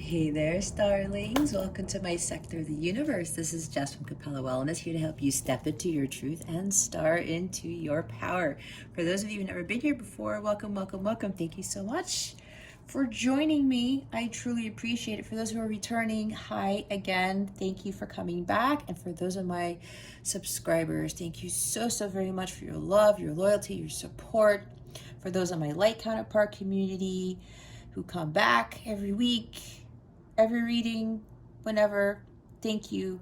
Hey there, starlings. Welcome to my sector of the universe. This is Jess from Capella Wellness, here to help you step into your truth and star into your power. For those of you who've never been here before, welcome, welcome, welcome. Thank you so much for joining me. I truly appreciate it. For those who are returning, hi again. Thank you for coming back. And for those of my subscribers, thank you so very much for your love, your loyalty, your support. For those of my light counterpart community who come back every week, every reading, whenever, thank you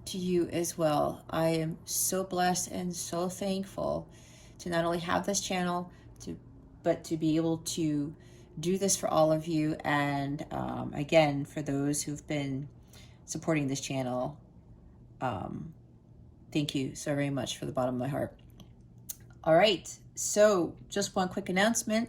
to you as well. I am so blessed and so thankful to not only have this channel, but to be able to do this for all of you. And again, for those who've been supporting this channel, thank you so very much from the bottom of my heart. All right, so just one quick announcement.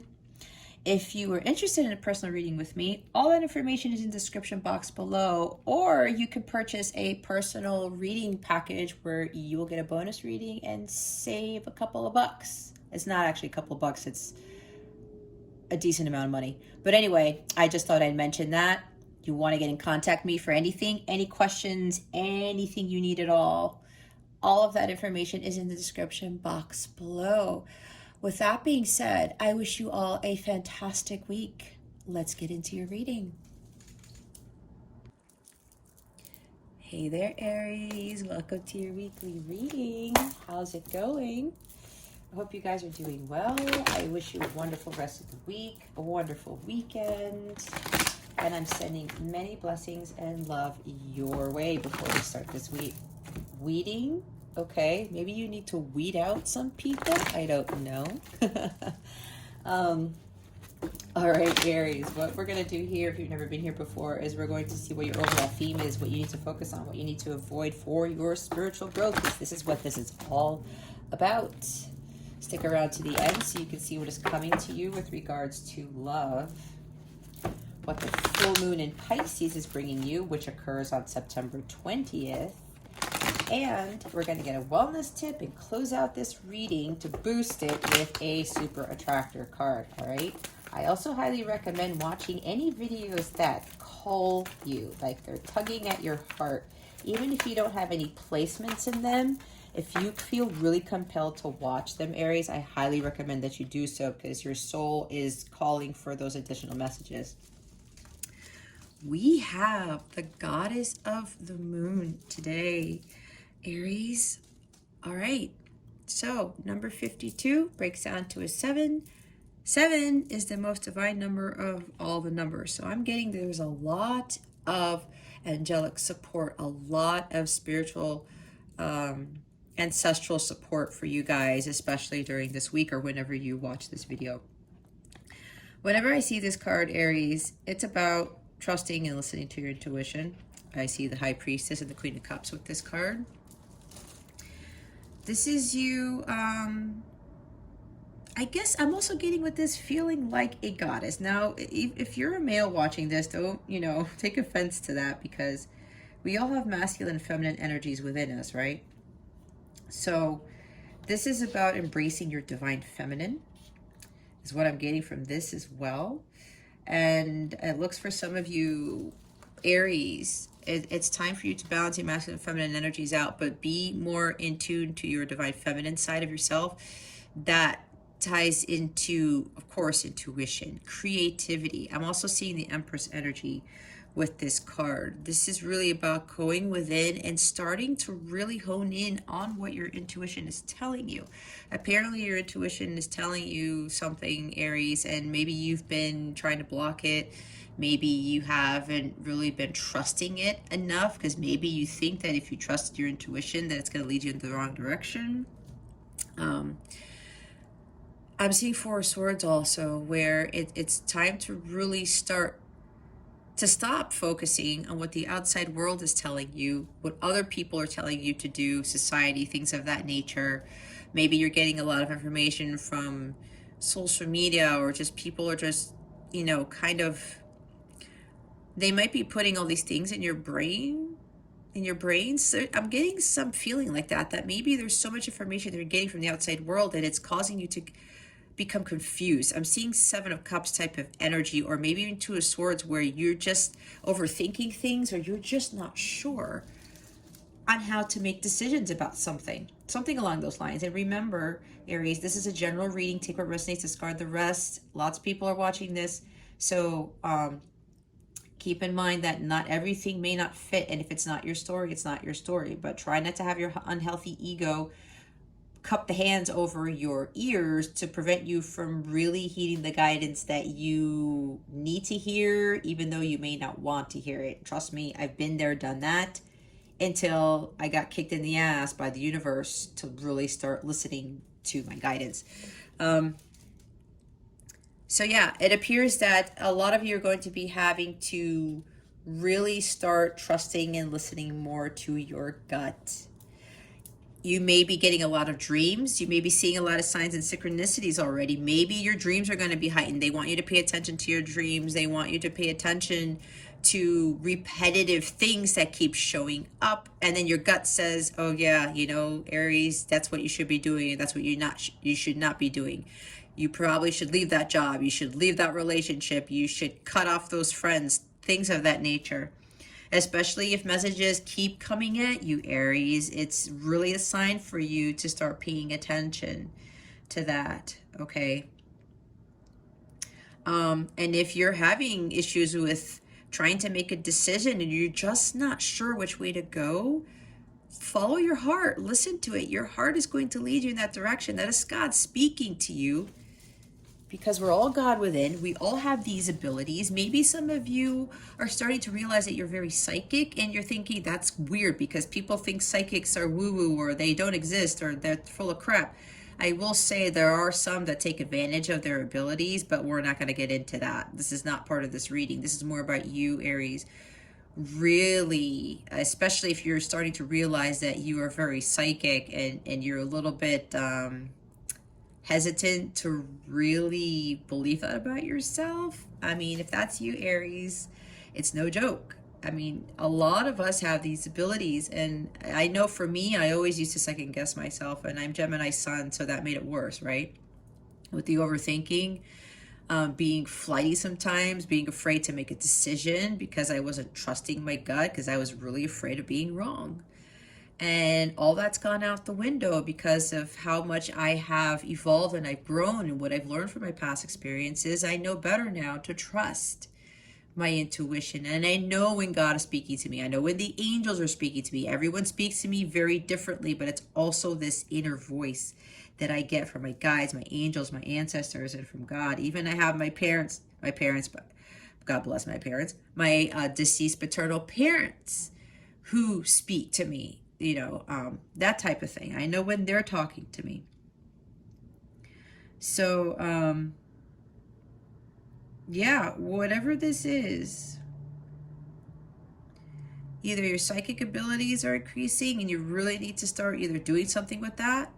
If you are interested in a personal reading with me, all that information is in the description box below, or you can purchase a personal reading package where you will get a bonus reading and save a couple of bucks. It's not actually a couple of bucks, it's a decent amount of money. But anyway, I just thought I'd mention that. You want to get in contact with me for anything, any questions, anything you need at all of that information is in the description box below. With that being said, I wish you all a fantastic week. Let's get into your reading. Hey there, Aries. Welcome to your weekly reading. How's it going? I hope you guys are doing well. I wish you a wonderful rest of the week, a wonderful weekend, and I'm sending many blessings and love your way before we start this week. Weeding? Okay, maybe you need to weed out some people. I don't know. All right, Aries, what we're going to do here, if you've never been here before, is we're going to see what your overall theme is, what you need to focus on, what you need to avoid for your spiritual growth, because this is what this is all about. Stick around to the end so you can see what is coming to you with regards to love, what the full moon in Pisces is bringing you, which occurs on September 20th. And we're going to get a wellness tip and close out this reading to boost it with a super attractor card, all right? I also highly recommend watching any videos that call you, like they're tugging at your heart. Even if you don't have any placements in them, if you feel really compelled to watch them, Aries, I highly recommend that you do so because your soul is calling for those additional messages. We have the goddess of the moon today, Aries. All right, so number 52 breaks down to a 7. 7 is the most divine number of all the numbers. So I'm getting there's a lot of angelic support, a lot of spiritual ancestral support for you guys, especially during this week or whenever you watch this video. Whenever I see this card, Aries, it's about trusting and listening to your intuition. I see the High Priestess and the Queen of Cups with this card. This is you, I guess I'm also getting with this feeling like a goddess. Now, if you're a male watching this, don't, take offense to that because we all have masculine and feminine energies within us, right? So this is about embracing your divine feminine, is what I'm getting from this as well. And it looks for some of you, Aries, it's time for you to balance your masculine and feminine energies out, but be more in tune to your divine feminine side of yourself. That ties into, of course, intuition, creativity. I'm also seeing the Empress energy with this card. This is really about going within and starting to really hone in on what your intuition is telling you. Apparently your intuition is telling you something, Aries, and maybe you've been trying to block it. Maybe you haven't really been trusting it enough because maybe you think that if you trust your intuition that it's going to lead you in the wrong direction. I'm seeing Four of Swords also, where it's time to really stop focusing on what the outside world is telling you, what other people are telling you to do, society, things of that nature. Maybe you're getting a lot of information from social media, or just people are just, they might be putting all these things in your brain, So I'm getting some feeling like that maybe there's so much information they're getting from the outside world that it's causing you to become confused. I'm seeing Seven of Cups type of energy, or maybe even Two of Swords, where you're just overthinking things, or you're just not sure on how to make decisions about something along those lines. And remember, Aries, this is a general reading. Take what resonates, discard the rest. Lots of people are watching this, so keep in mind that not everything may not fit, and if it's not your story, it's not your story. But try not to have your unhealthy ego cup the hands over your ears to prevent you from really heeding the guidance that you need to hear, even though you may not want to hear it. Trust me, I've been there, done that, until I got kicked in the ass by the universe to really start listening to my guidance. So yeah, it appears that a lot of you are going to be having to really start trusting and listening more to your gut. You may be getting a lot of dreams. You may be seeing a lot of signs and synchronicities already. Maybe your dreams are going to be heightened. They want you to pay attention to your dreams. They want you to pay attention to repetitive things that keep showing up. And then your gut says, oh yeah, you know, Aries, that's what you should be doing. And that's what you should not be doing. You probably should leave that job. You should leave that relationship. You should cut off those friends, things of that nature. Especially if messages keep coming at you, Aries, it's really a sign for you to start paying attention to that, okay? And if you're having issues with trying to make a decision and you're just not sure which way to go, follow your heart, listen to it. Your heart is going to lead you in that direction. That is God speaking to you, because we're all God within. We all have these abilities. Maybe some of you are starting to realize that you're very psychic, and you're thinking that's weird because people think psychics are woo-woo, or they don't exist, or they're full of crap. I will say there are some that take advantage of their abilities, but we're not going to get into that. This is not part of this reading. This is more about you, Aries. Really, especially if you're starting to realize that you are very psychic, and you're a little bit hesitant to really believe that about yourself. I mean, if that's you, Aries, it's no joke. I mean, a lot of us have these abilities, and I know for me, I always used to second guess myself, and I'm Gemini sun, so that made it worse, right? With the overthinking, being flighty sometimes, being afraid to make a decision because I wasn't trusting my gut, because I was really afraid of being wrong. And all that's gone out the window because of how much I have evolved and I've grown, and what I've learned from my past experiences. I know better now to trust my intuition, and I know when God is speaking to me. I know when the angels are speaking to me. Everyone speaks to me very differently, but it's also this inner voice that I get from my guides, my angels, my ancestors, and from God. Even I have my parents, but God bless my parents, my deceased paternal parents who speak to me, you know, that type of thing. I know when they're talking to me. So, yeah, whatever this is, either your psychic abilities are increasing and you really need to start either doing something with that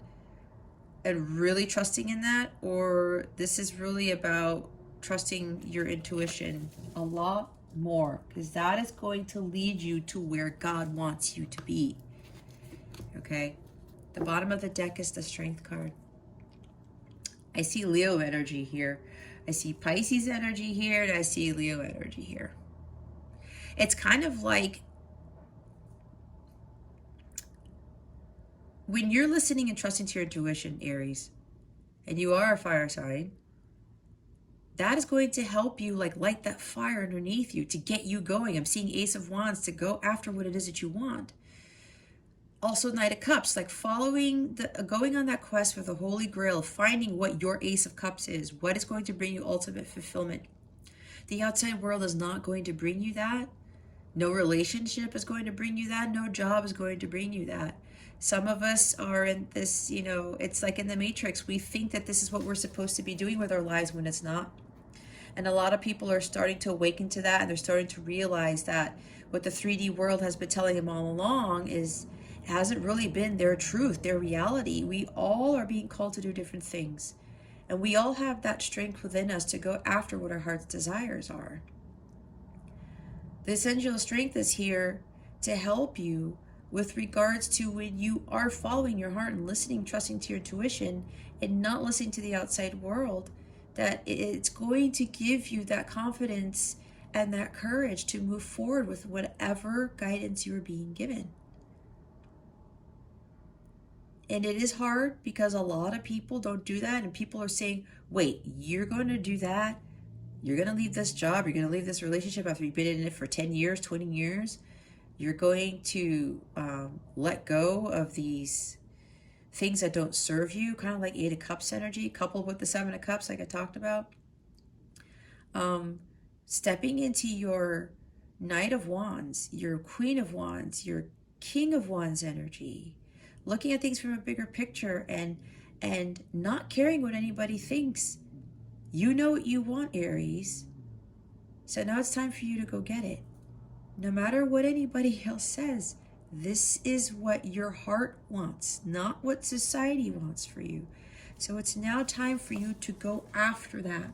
and really trusting in that, or this is really about trusting your intuition a lot more, because that is going to lead you to where God wants you to be. Okay, the bottom of the deck is the Strength card. I see Leo energy here. I see Pisces energy here, and I see Leo energy here. It's kind of like when you're listening and trusting to your intuition, Aries, and you are a fire sign, that is going to help you like light that fire underneath you to get you going. I'm seeing Ace of Wands to go after what it is that you want. Also Knight of Cups, like going on that quest for the Holy Grail, finding what your Ace of Cups is, what is going to bring you ultimate fulfillment. The outside world is not going to bring you that. No relationship is going to bring you that. No job is going to bring you that. Some of us are in this, you know, it's like in the Matrix. We think that this is what we're supposed to be doing with our lives when it's not. And a lot of people are starting to awaken to that, and they're starting to realize that what the 3D world has been telling them all along is hasn't really been their truth, their reality. We all are being called to do different things. And we all have that strength within us to go after what our heart's desires are. This angel of strength is here to help you with regards to when you are following your heart and listening, trusting to your intuition and not listening to the outside world, that it's going to give you that confidence and that courage to move forward with whatever guidance you're being given. And it is hard because a lot of people don't do that, and people are saying, wait, you're going to do that? You're going to leave this job, you're going to leave this relationship after you've been in it for 10 years, 20 years? You're going to let go of these things that don't serve you, kind of like Eight of Cups energy, coupled with the Seven of Cups, like I talked about. Stepping into your Knight of Wands, your Queen of Wands, your King of Wands energy, looking at things from a bigger picture and not caring what anybody thinks. You know what you want, Aries. So now it's time for you to go get it. No matter what anybody else says, this is what your heart wants, not what society wants for you. So it's now time for you to go after that.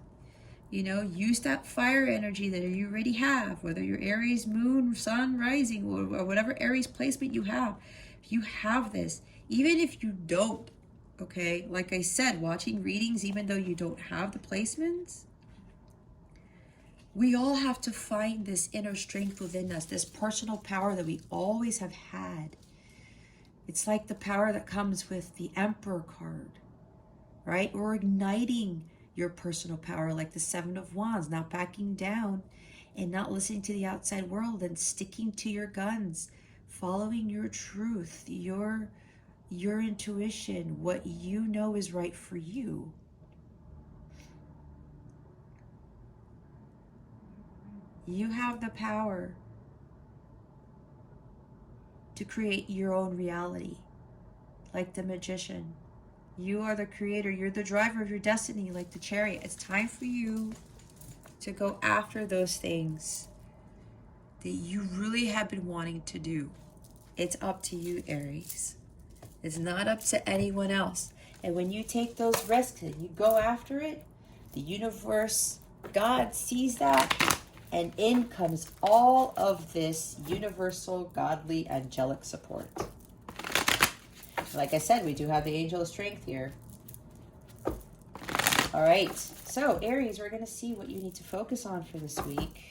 You know, use that fire energy that you already have, whether you're Aries, moon, sun, rising, or whatever Aries placement you have. If you have this, even if you don't, okay, like I said, watching readings, even though you don't have the placements, we all have to find this inner strength within us, this personal power that we always have had. It's like the power that comes with the Emperor card, right? Or igniting your personal power, like the Seven of Wands, not backing down and not listening to the outside world and sticking to your guns, following your truth, your intuition, what you know is right for you. You have the power to create your own reality, like the magician. You are the creator. You're the driver of your destiny, like the chariot. It's time for you to go after those things that you really have been wanting to do. It's up to you, Aries. It's not up to anyone else. And when you take those risks and you go after it, the universe, God sees that, and in comes all of this universal, godly, angelic support. Like I said, we do have the angel of strength here. All right. So, Aries, we're going to see what you need to focus on for this week.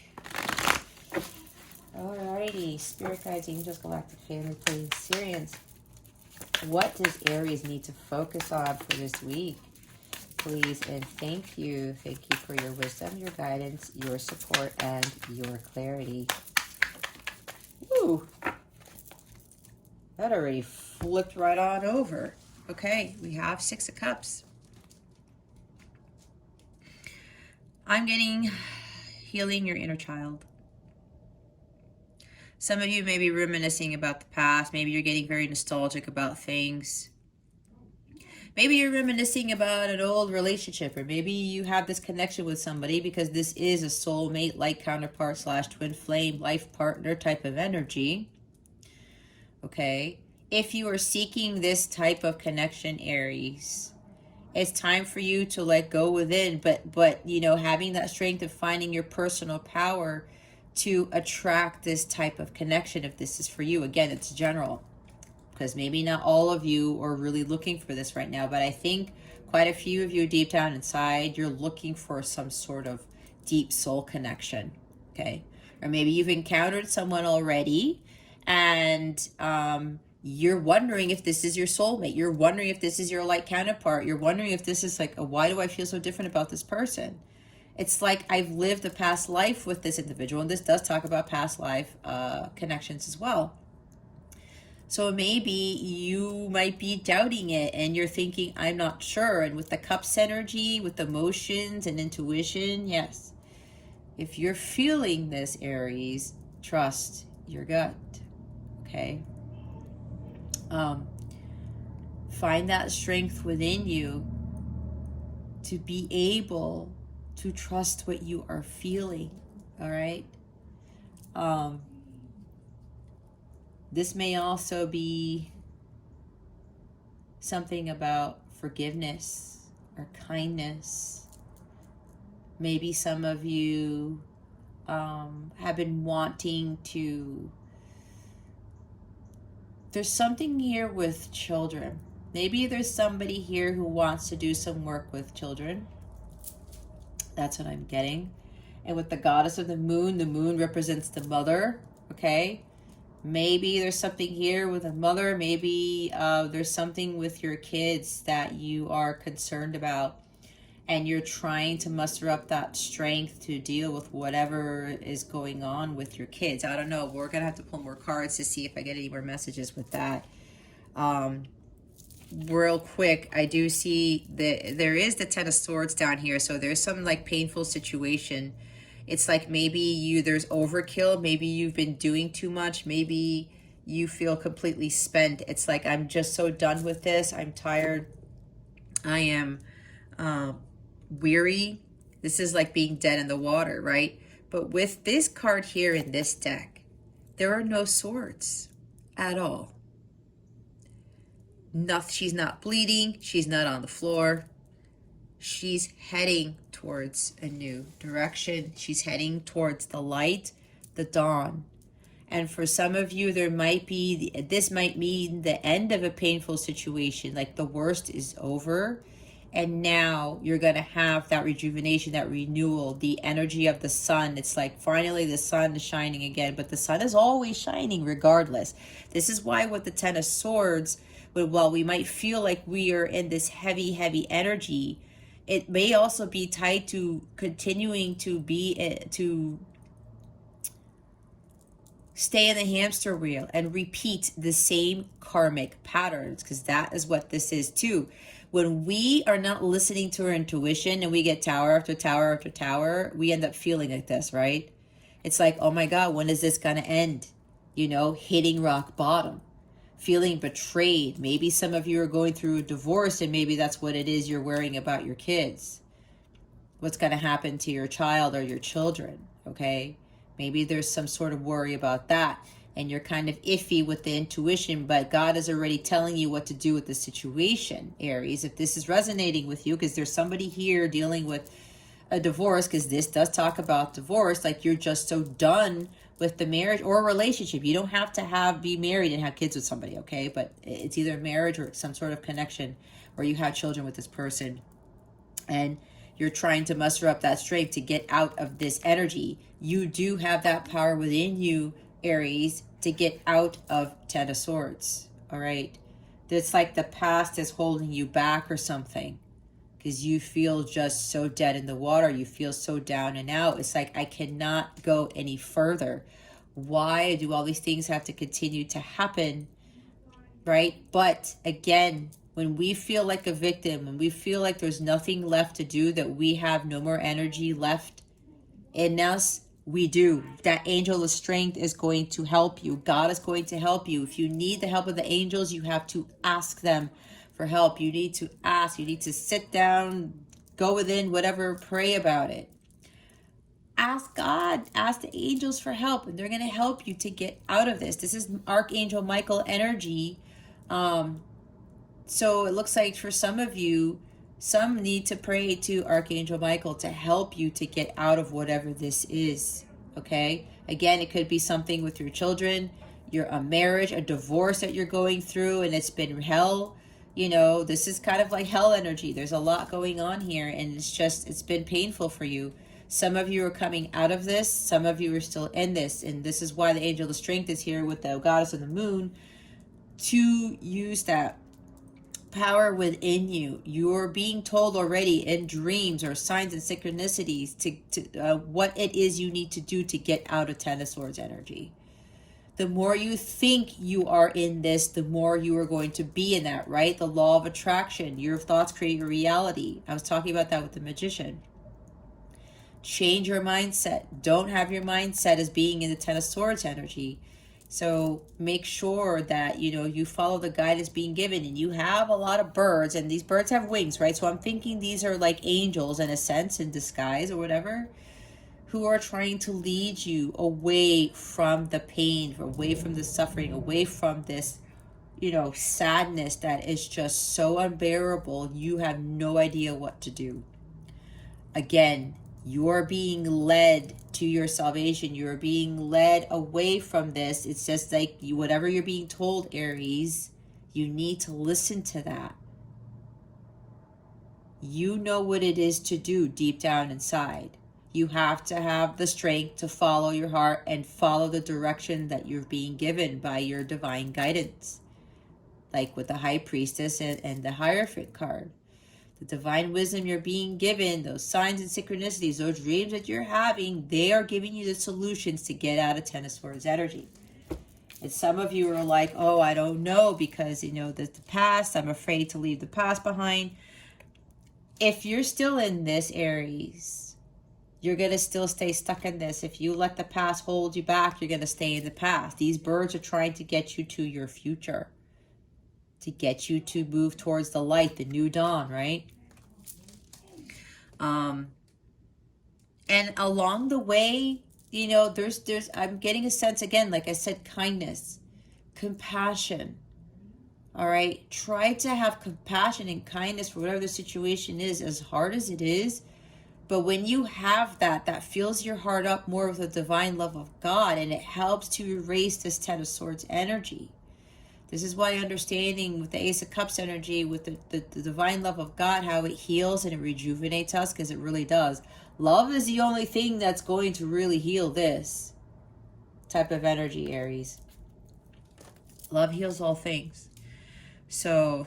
All righty. Spirit guides, angels, galactic family, planes, Syrians. What does Aries need to focus on for this week? Please and thank you. Thank you for your wisdom, your guidance, your support, and your clarity. Woo! That already flipped right on over. Okay, we have Six of Cups. I'm getting healing your inner child. Some of you may be reminiscing about the past. Maybe you're getting very nostalgic about things. Maybe you're reminiscing about an old relationship, or maybe you have this connection with somebody because this is a soulmate, like counterpart / twin flame, life partner type of energy. Okay. If you are seeking this type of connection, Aries, it's time for you to let go within, but you know, having that strength of finding your personal power to attract this type of connection. If this is for you, again, it's general, because maybe not all of you are really looking for this right now, but I think quite a few of you deep down inside, you're looking for some sort of deep soul connection. Okay. Or maybe you've encountered someone already, and you're wondering if this is your soulmate. You're wondering if this is your light counterpart. You're wondering if this is like, why do I feel so different about this person? It's like I've lived a past life with this individual, and this does talk about past life connections as well. So maybe you might be doubting it and you're thinking, I'm not sure. And with the cups energy, with emotions and intuition, yes. If you're feeling this, Aries, trust your gut. Okay. Find that strength within you to be able to trust what you are feeling. All right. This may also be something about forgiveness or kindness. Maybe some of you have been wanting to There's something here with children. Maybe there's somebody here who wants to do some work with children. That's what I'm getting. And with the goddess of the moon represents the mother, okay? Maybe there's something here with a mother. Maybe there's something with your kids that you are concerned about. And you're trying to muster up that strength to deal with whatever is going on with your kids. I don't know. We're going to have to pull more cards to see if I get any more messages with that. Real quick, I do see that there is the Ten of Swords down here. So there's some like painful situation. It's like maybe there's overkill. Maybe you've been doing too much. Maybe you feel completely spent. It's like, I'm just so done with this. I'm tired. I am weary. This is like being dead in the water, right? But with this card here in this deck, there are no swords at all. She's not bleeding. She's not on the floor. She's heading towards a new direction. She's heading towards the light, the dawn. And for some of you, this might mean the end of a painful situation, like the worst is over. And now you're going to have that rejuvenation, that renewal, the energy of the sun. It's like finally the sun is shining again, but the sun is always shining regardless. This is why with the Ten of Swords, while we might feel like we are in this heavy, heavy energy, it may also be tied to continuing to stay in the hamster wheel and repeat the same karmic patterns, because that is what this is too. When we are not listening to our intuition and we get tower after tower after tower, we end up feeling like this, right? It's like, oh my God, when is this going to end? Hitting rock bottom, feeling betrayed. Maybe some of you are going through a divorce and maybe that's what it is you're worrying about your kids. What's going to happen to your child or your children, okay? Maybe there's some sort of worry about that. And you're kind of iffy with the intuition, but God is already telling you what to do with the situation, Aries. If this is resonating with you, because there's somebody here dealing with a divorce, because this does talk about divorce, like you're just so done with the marriage or relationship. You don't have to be married and have kids with somebody, okay? But it's either marriage or some sort of connection, or you have children with this person. And you're trying to muster up that strength to get out of this energy. You do have that power within you, Aries, to get out of Ten of Swords, all right? It's like the past is holding you back or something, because you feel just so dead in the water. You feel so down and out. It's like, I cannot go any further. Why do all these things have to continue to happen, right? But again, when we feel like a victim, when we feel like there's nothing left to do, that we have no more energy left in us, we do. That angel of strength is going to help you. God is going to help you. If you need the help of the angels, you have to ask them for help. You need to ask. You need to sit down, go within, whatever, pray about it. Ask God, ask the angels for help, and they're going to help you to get out of this. This is Archangel Michael energy. So it looks like for some of you, some need to pray to Archangel Michael to help you to get out of whatever this is, okay? Again, it could be something with your children, a marriage, a divorce that you're going through, and it's been hell. This is kind of like hell energy. There's a lot going on here, and it's been painful for you. Some of you are coming out of this. Some of you are still in this, and this is why the angel of strength is here with the goddess of the moon, to use that power within you. You're being told already in dreams or signs and synchronicities to what it is you need to do to get out of Ten of Swords energy. The more you think you are in this, the more you are going to be in that, right? The law of attraction. Your thoughts create your reality. I was talking about that with the Magician. Change your mindset. Don't have your mindset as being in the Ten of Swords energy. So make sure that, you follow the guidance being given, and you have a lot of birds, and these birds have wings, right? So I'm thinking these are like angels in a sense, in disguise or whatever, who are trying to lead you away from the pain, away from the suffering, away from this, sadness that is just so unbearable. You have no idea what to do. Again, You're being led to your salvation. You're being led away from this. It's just like whatever you're being told, Aries, you need to listen to that. You know what it is to do deep down inside. You have to have the strength to follow your heart and follow the direction that you're being given by your divine guidance. Like with the High Priestess and the Hierophant card. The divine wisdom you're being given, those signs and synchronicities, those dreams that you're having, they are giving you the solutions to get out of Ten of Swords energy. And some of you are like, oh, I don't know, because, you know, the past, I'm afraid to leave the past behind. If you're still in this, Aries, you're going to still stay stuck in this. If you let the past hold you back, you're going to stay in the past. These birds are trying to get you to your future, to get you to move towards the light, the new dawn, right? And along the way, you know, there's I'm getting a sense, again, like I said, kindness, compassion. All right, try to have compassion and kindness for whatever the situation is, as hard as it is. But when you have that, that fills your heart up more with the divine love of God, and it helps to erase this Ten of Swords energy. This is why understanding with the Ace of Cups energy, with the divine love of God, how it heals and it rejuvenates us, because it really does. Love is the only thing that's going to really heal this type of energy, Aries. Love heals all things. So,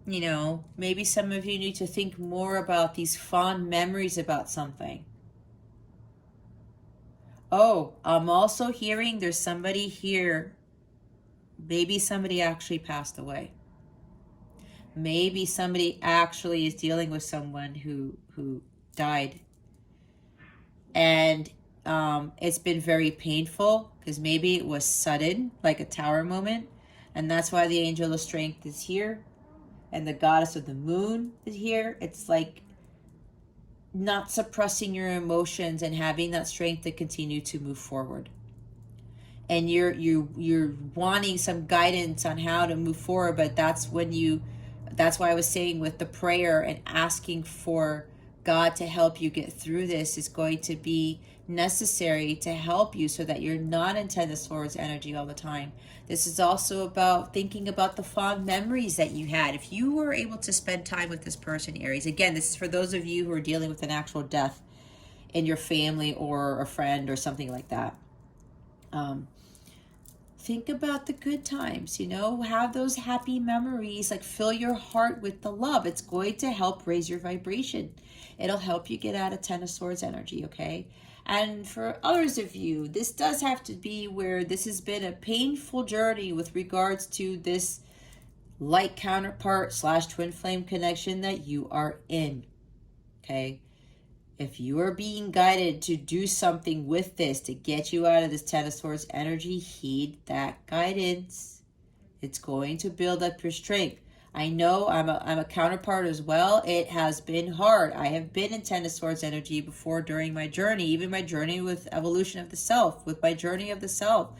you know, maybe some of you need to think more about these fond memories about something. Oh, I'm also hearing there's somebody here. Maybe somebody actually passed away. Maybe somebody actually is dealing with someone who died. And it's been very painful, because maybe it was sudden, like a tower moment. And that's why the angel of strength is here. And the goddess of the moon is here. It's like not suppressing your emotions and having that strength to continue to move forward. And you're wanting some guidance on how to move forward, but that's why I was saying with the prayer and asking for God to help you get through this is going to be necessary to help you, so that you're not in Ten of Swords energy all the time. This is also about thinking about the fond memories that you had. If you were able to spend time with this person, Aries, again, this is for those of you who are dealing with an actual death in your family or a friend or something like that. Think about the good times, you know, have those happy memories, like fill your heart with the love. It's going to help raise your vibration. It'll help you get out of Ten of Swords energy, okay? And for others of you, this does have to be where this has been a painful journey with regards to this light counterpart / twin flame connection that you are in, okay? If you are being guided to do something with this to get you out of this Ten of Swords energy, heed that guidance. It's going to build up your strength. I know I'm a counterpart as well. It has been hard. I have been in Ten of Swords energy before during my journey, even my journey with evolution of the self, with my journey of the self,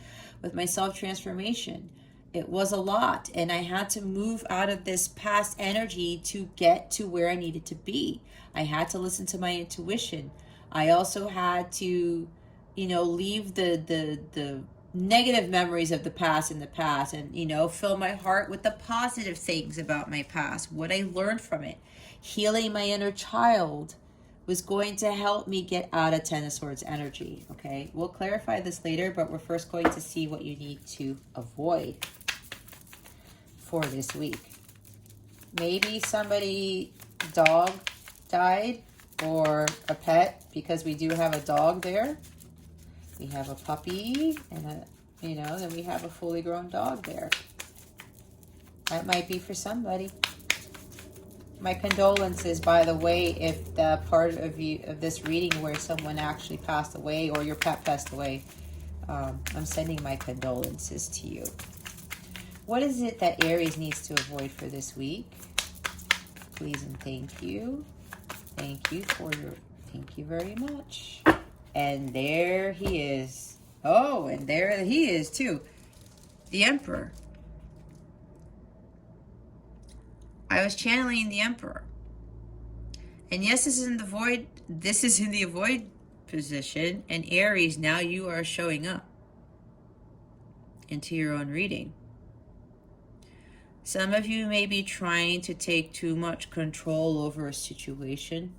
with my self-transformation. It was a lot, and I had to move out of this past energy to get to where I needed to be. I had to listen to my intuition. I also had to, you know, leave the negative memories of the past in the past, and, you know, fill my heart with the positive things about my past, what I learned from it. Healing my inner child was going to help me get out of Ten of Swords energy, okay? We'll clarify this later, but we're first going to see what you need to avoid for this week. Maybe somebody dog died, or a pet, because we do have a dog there. We have a puppy and then we have a fully grown dog there. That might be for somebody. My condolences, by the way, if the part of this reading where someone actually passed away or your pet passed away. I'm sending my condolences to you. What is it that Aries needs to avoid for this week? Please and thank you. Thank you very much. And there he is. Oh, and there he is too. The Emperor. I was channeling the Emperor. And yes, this is in the void. This is in the avoid position. And Aries, now you are showing up into your own reading. Some of you may be trying to take too much control over a situation.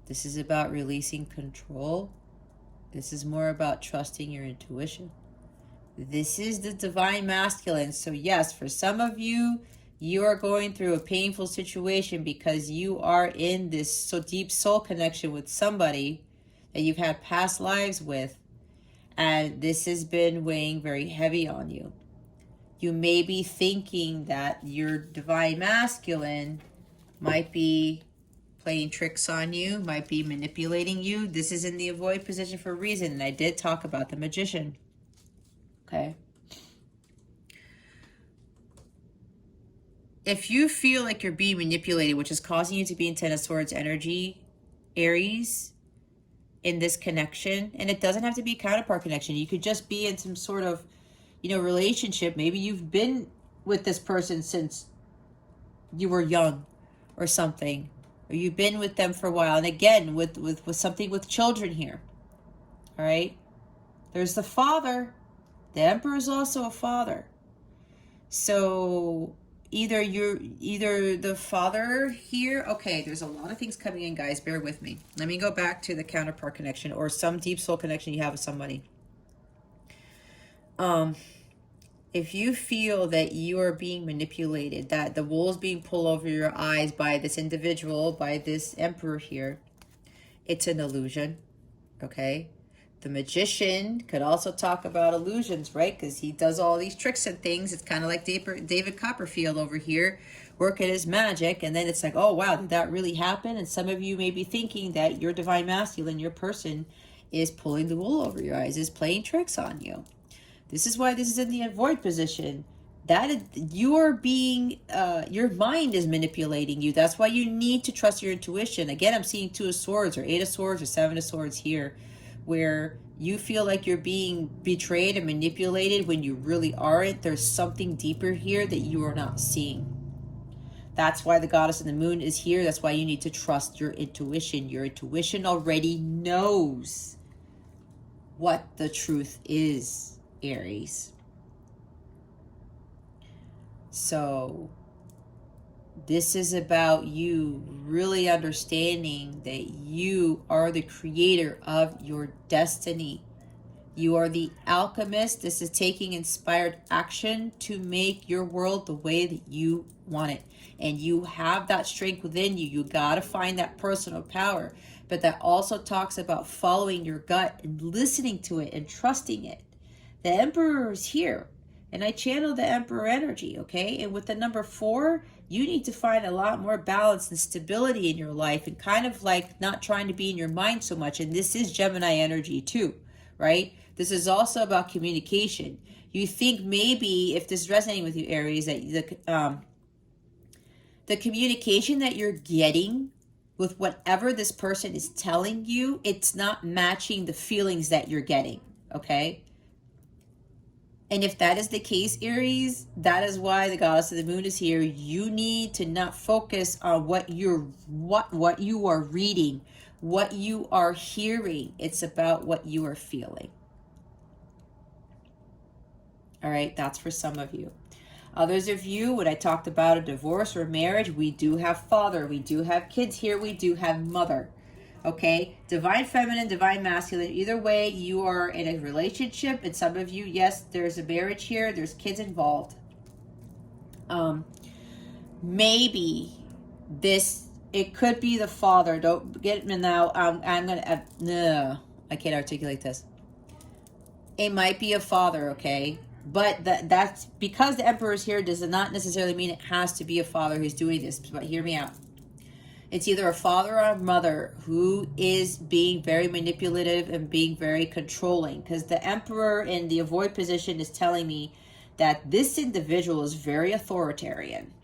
This is about releasing control. This is more about trusting your intuition. This is the divine masculine. So yes, for some of you, you are going through a painful situation because you are in this so deep soul connection with somebody that you've had past lives with. And this has been weighing very heavy on you. You may be thinking that your divine masculine might be playing tricks on you, might be manipulating you. This is in the avoid position for a reason. And I did talk about the magician. Okay. If you feel like you're being manipulated, which is causing you to be in Ten of Swords energy, Aries, in this connection, and it doesn't have to be a counterpart connection. You could just be in some sort of, relationship. Maybe you've been with this person since you were young or something, or you've been with them for a while. And again, with something with children here. All right. There's the father. The Emperor is also a father. So either the father here. Okay, there's a lot of things coming in, guys. Bear with me. Let me go back to the counterpart connection or some deep soul connection you have with somebody. If you feel that you are being manipulated, that the wool is being pulled over your eyes by this individual, by this Emperor here, it's an illusion, okay? The magician could also talk about illusions, right? Because he does all these tricks and things. It's kind of like David Copperfield over here, working his magic. And then it's like, oh, wow, did that really happen? And some of you may be thinking that your divine masculine, your person, is pulling the wool over your eyes, is playing tricks on you. This is why this is in the avoid position. That is, you are being, your mind is manipulating you. That's why you need to trust your intuition. Again, I'm seeing 2 of Swords or 8 of Swords or 7 of Swords here, where you feel like you're being betrayed and manipulated when you really aren't. There's something deeper here that you are not seeing. That's why the goddess of the moon is here. That's why you need to trust your intuition. Your intuition already knows what the truth is, Aries. So this is about you really understanding that you are the creator of your destiny. You are the alchemist. This is taking inspired action to make your world the way that you want it. And you have that strength within you. You got to find that personal power. But that also talks about following your gut and listening to it and trusting it. The Emperor is here. And I channel the Emperor energy, okay? And with the number 4, you need to find a lot more balance and stability in your life and kind of like not trying to be in your mind so much. And this is Gemini energy too, right? This is also about communication. You think maybe, if this is resonating with you, Aries, that the communication that you're getting with whatever this person is telling you, it's not matching the feelings that you're getting, okay? And if that is the case, Aries, that is why the goddess of the moon is here. You need to not focus on what you are reading, what you are hearing. It's about what you are feeling. All right, that's for some of you. Others of you, when I talked about a divorce or marriage, we do have father, we do have kids here, we do have mother. Okay, divine feminine, divine masculine. Either way, you are in a relationship, and some of you, yes, there's a marriage here, there's kids involved. Maybe this, it could be the father. Don't get me now. I'm gonna. No, I can't articulate this. It might be a father, okay, but that's because the Emperor is here does not necessarily mean it has to be a father who's doing this. But hear me out. It's either a father or a mother who is being very manipulative and being very controlling, because the Emperor in the avoid position is telling me that this individual is very authoritarian.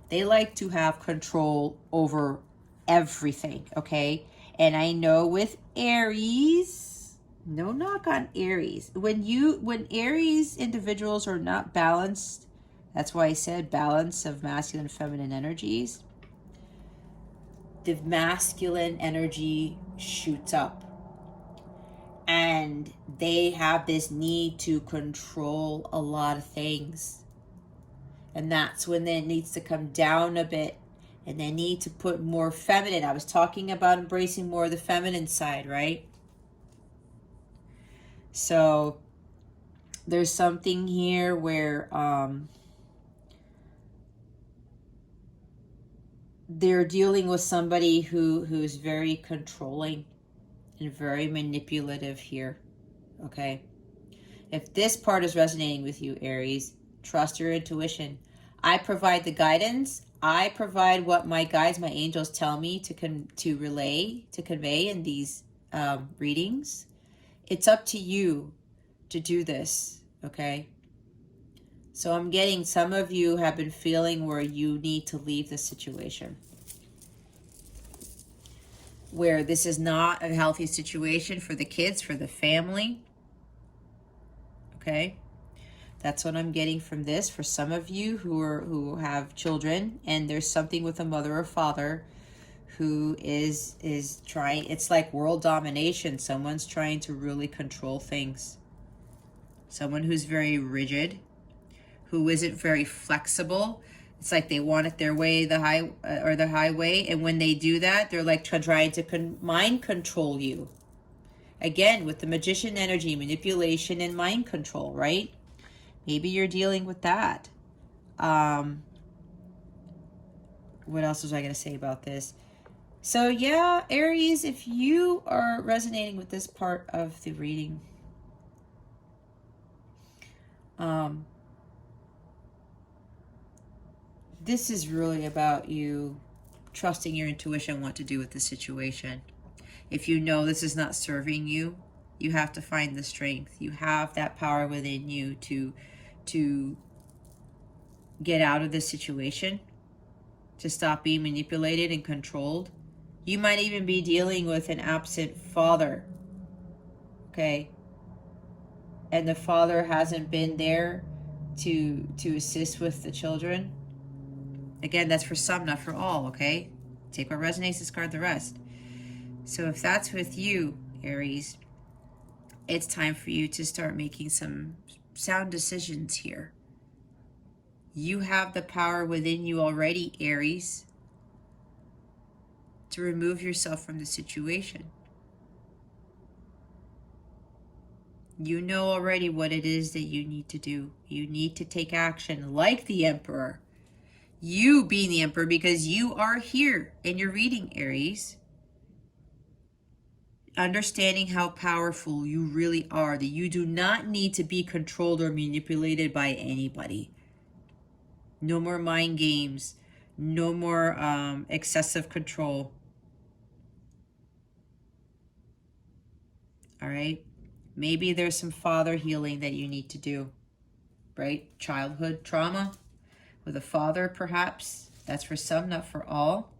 They like to have control over everything, okay? And I know with Aries, no knock on Aries. When Aries individuals are not balanced, that's why I said balance of masculine and feminine energies. the masculine energy shoots up. And they have this need to control a lot of things. And that's when it needs to come down a bit. And they need to put more feminine. I was talking about embracing more of the feminine side, right? So there's something here where they're dealing with somebody who's very controlling and very manipulative here, okay? If this part is resonating with you, Aries, trust your intuition. I provide the guidance. I provide what my guides, my angels tell me to convey in these readings. It's up to you to do this, okay? So I'm getting some of you have been feeling where you need to leave the situation, where this is not a healthy situation for the kids, for the family, okay? That's what I'm getting from this. For some of you who have children and there's something with a mother or father who is trying, it's like world domination. Someone's trying to really control things. Someone who's very rigid, who isn't very flexible. It's like they want it their way, the highway. And when they do that, they're like trying to mind control you. Again, with the magician energy, manipulation and mind control, right? Maybe you're dealing with that. What else was I going to say about this? So yeah, Aries, if you are resonating with this part of the reading, this is really about you trusting your intuition what to do with the situation. If you know this is not serving you, you have to find the strength. You have that power within you to get out of this situation, to stop being manipulated and controlled. You might even be dealing with an absent father, okay? And the father hasn't been there to assist with the children. Again, that's for some, not for all, okay? Take what resonates, discard the rest. So if that's with you, Aries, it's time for you to start making some sound decisions here. You have the power within you already, Aries, to remove yourself from the situation. You know already what it is that you need to do. You need to take action like the Emperor. You being the Emperor, because you are here in your reading, Aries. Understanding how powerful you really are, that you do not need to be controlled or manipulated by anybody. No more mind games. No more excessive control. All right? Maybe there's some father healing that you need to do, right? Childhood trauma with a father, perhaps. That's for some, not for all.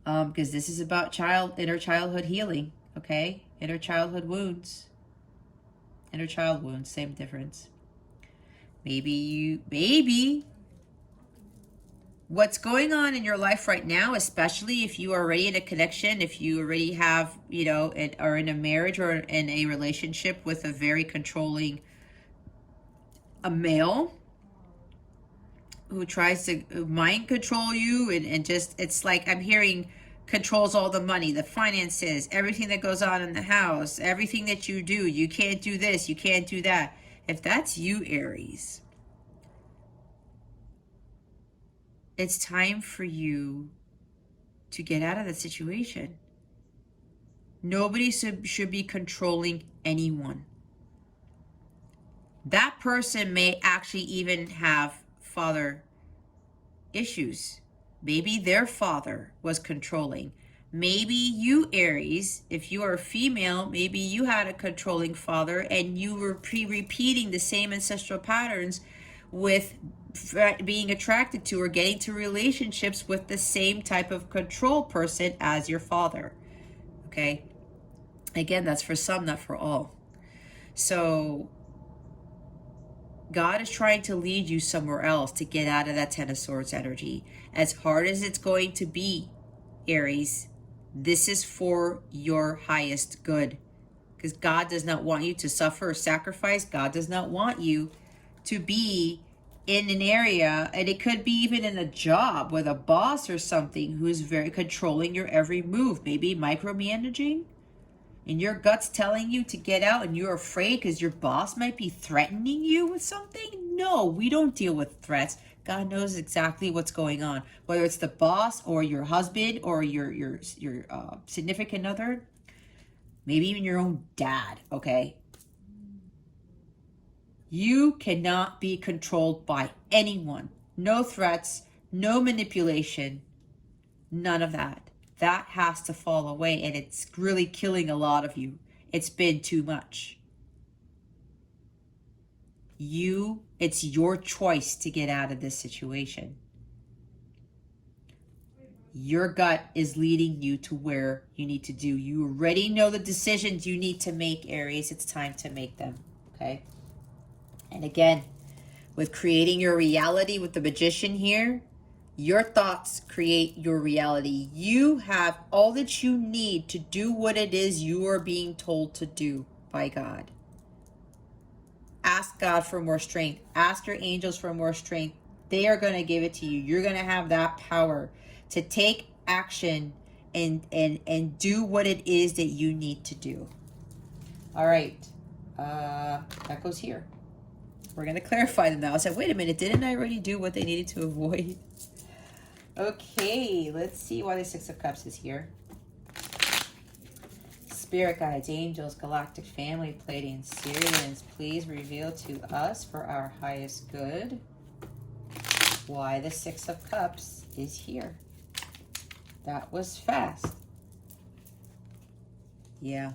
Because this is about inner childhood healing, okay? Inner childhood wounds. Inner child wounds, same difference. Maybe what's going on in your life right now, especially if you are already in a connection, if you already have, are in a marriage or in a relationship with a very controlling a male who tries to mind control you and just, it's like I'm hearing controls all the money, the finances, everything that goes on in the house, everything that you do. You can't do this, you can't do that. If that's you, Aries, it's time for you to get out of the situation. Nobody should be controlling anyone. That person may actually even have father issues. Maybe their father was controlling. Maybe you, Aries, if you are female, maybe you had a controlling father and you were repeating the same ancestral patterns with being attracted to or getting to relationships with the same type of control person as your father. Okay? Again, that's for some, not for all. So God is trying to lead you somewhere else to get out of that Ten of Swords energy. As hard as it's going to be, Aries, this is for your highest good. Because God does not want you to suffer or sacrifice. God does not want you to be in an area, and it could be even in a job with a boss or something who is very controlling your every move, maybe micromanaging, and your gut's telling you to get out and you're afraid because your boss might be threatening you with something. No, we don't deal with threats. God knows exactly what's going on, whether it's the boss or your husband or your significant other, maybe even your own dad. Okay, you cannot be controlled by anyone. No threats, no manipulation, none of that. That has to fall away, and it's really killing a lot of you. It's been too much. It's your choice to get out of this situation. Your gut is leading you to where you need to do. You already know the decisions you need to make, Aries. It's time to make them, okay? And again, with creating your reality with the Magician here, your thoughts create your reality. You have all that you need to do what it is you are being told to do by God. Ask God for more strength. Ask your angels for more strength. They are going to give it to you. You're going to have that power to take action and do what it is that you need to do. All right. That goes here. We're going to clarify them now. I said, wait a minute, didn't I already do what they needed to avoid? Okay, let's see why the Six of Cups is here. Spirit guides, angels, galactic family, Pleiadians, Sirians, please reveal to us for our highest good why the Six of Cups is here. That was fast. Yeah.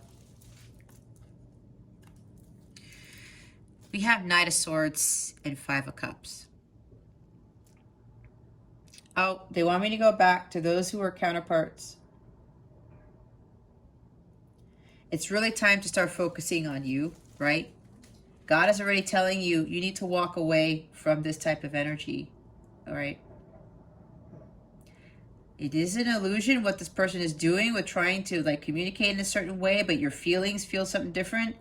We have Knight of Swords and Five of Cups. Oh, they want me to go back to those who are counterparts. It's really time to start focusing on you, right? God is already telling you, you need to walk away from this type of energy, all right? It is an illusion what this person is doing with trying to like communicate in a certain way, but your feelings feel something different.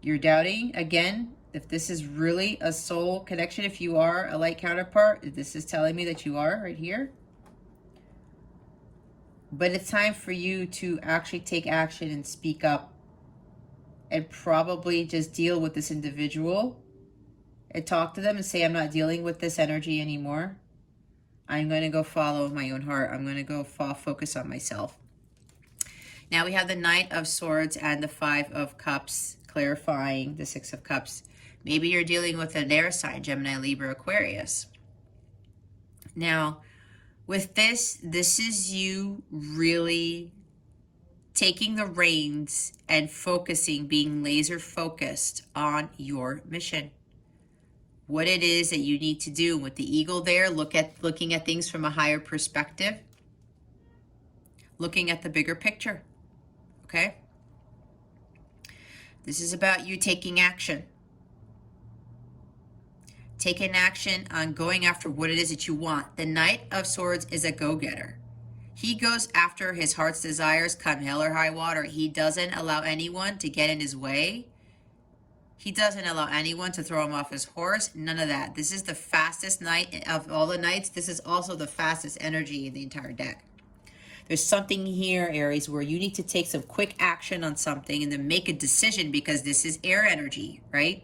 You're doubting, again, if this is really a soul connection, if you are a light counterpart, this is telling me that you are right here. But it's time for you to actually take action and speak up and probably just deal with this individual and talk to them and say, I'm not dealing with this energy anymore. I'm going to go follow my own heart. I'm going to go focus on myself. Now we have the Knight of Swords and the Five of Cups, clarifying the Six of Cups. Maybe you're dealing with an air sign, Gemini, Libra, Aquarius. Now, with this is you really taking the reins and focusing, being laser focused on your mission. What it is that you need to do. With the eagle there, looking at things from a higher perspective. Looking at the bigger picture. Okay? This is about you taking action. Taking action on going after what it is that you want. The Knight of Swords is a go-getter. He goes after his heart's desires, come hell or high water. He doesn't allow anyone to get in his way. He doesn't allow anyone to throw him off his horse. None of that. This is the fastest knight of all the knights. This is also the fastest energy in the entire deck. There's something here, Aries, where you need to take some quick action on something and then make a decision because this is air energy, right?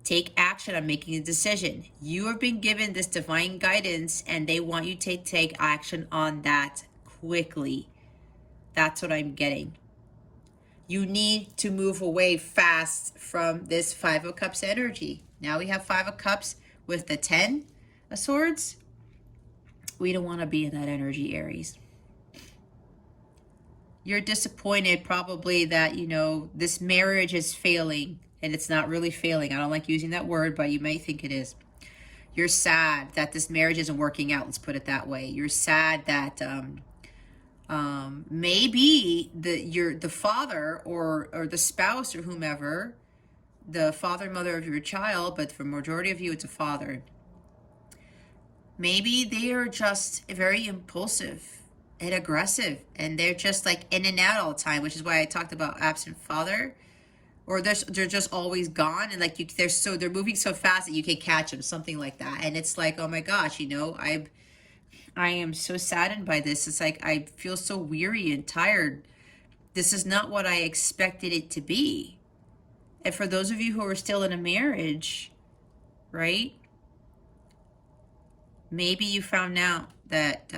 Take action on making a decision. You have been given this divine guidance and they want you to take action on that quickly. That's what I'm getting. You need to move away fast from this Five of Cups energy. Now we have Five of Cups with the 10 of Swords. We don't want to be in that energy, Aries. You're disappointed probably that, you know, this marriage is failing. And it's not really failing. I don't like using that word, but you may think it is. You're sad that this marriage isn't working out. Let's put it that way. You're sad that maybe the father or the spouse or whomever the father and mother of your child, but for majority of you, it's a father. Maybe they are just very impulsive and aggressive, and they're just like in and out all the time, which is why I talked about absent father. Or they're just always gone, and like they're moving so fast that you can catch them, something like that. And it's like, oh my gosh, I am so saddened by this. It's like I feel so weary and tired. This is not what I expected it to be. And for those of you who are still in a marriage, right? Maybe you found out that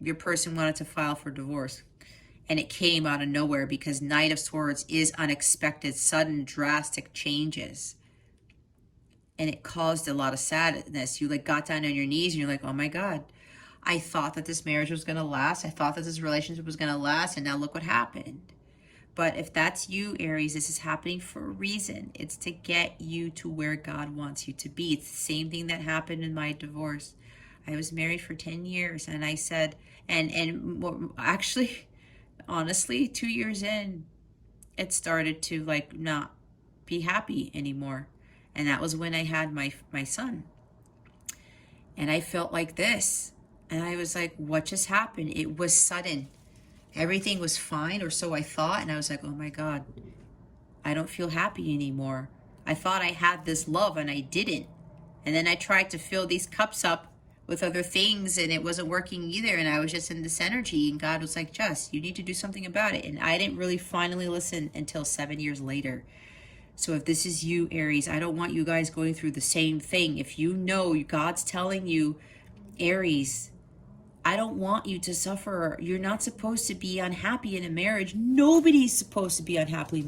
your person wanted to file for divorce, and it came out of nowhere because Knight of Swords is unexpected, sudden, drastic changes. And it caused a lot of sadness. You like got down on your knees and you're like, oh my God, I thought that this marriage was going to last. I thought that this relationship was going to last. And now look what happened. But if that's you, Aries, this is happening for a reason. It's to get you to where God wants you to be. It's the same thing that happened in my divorce. I was married for 10 years, and I said, actually, honestly, 2 years in, it started to like not be happy anymore. And that was when I had my son. And I felt like this. And I was like, what just happened? It was sudden. Everything was fine, or so I thought. And I was like, oh my God, I don't feel happy anymore. I thought I had this love and I didn't. And then I tried to fill these cups up with other things, and it wasn't working either. And I was just in this energy, and God was like, Jess, you need to do something about it. And I didn't really finally listen until 7 years later. So if this is you, Aries, I don't want you guys going through the same thing. If you know God's telling you, Aries, I don't want you to suffer. You're not supposed to be unhappy in a marriage. Nobody's supposed to be unhappily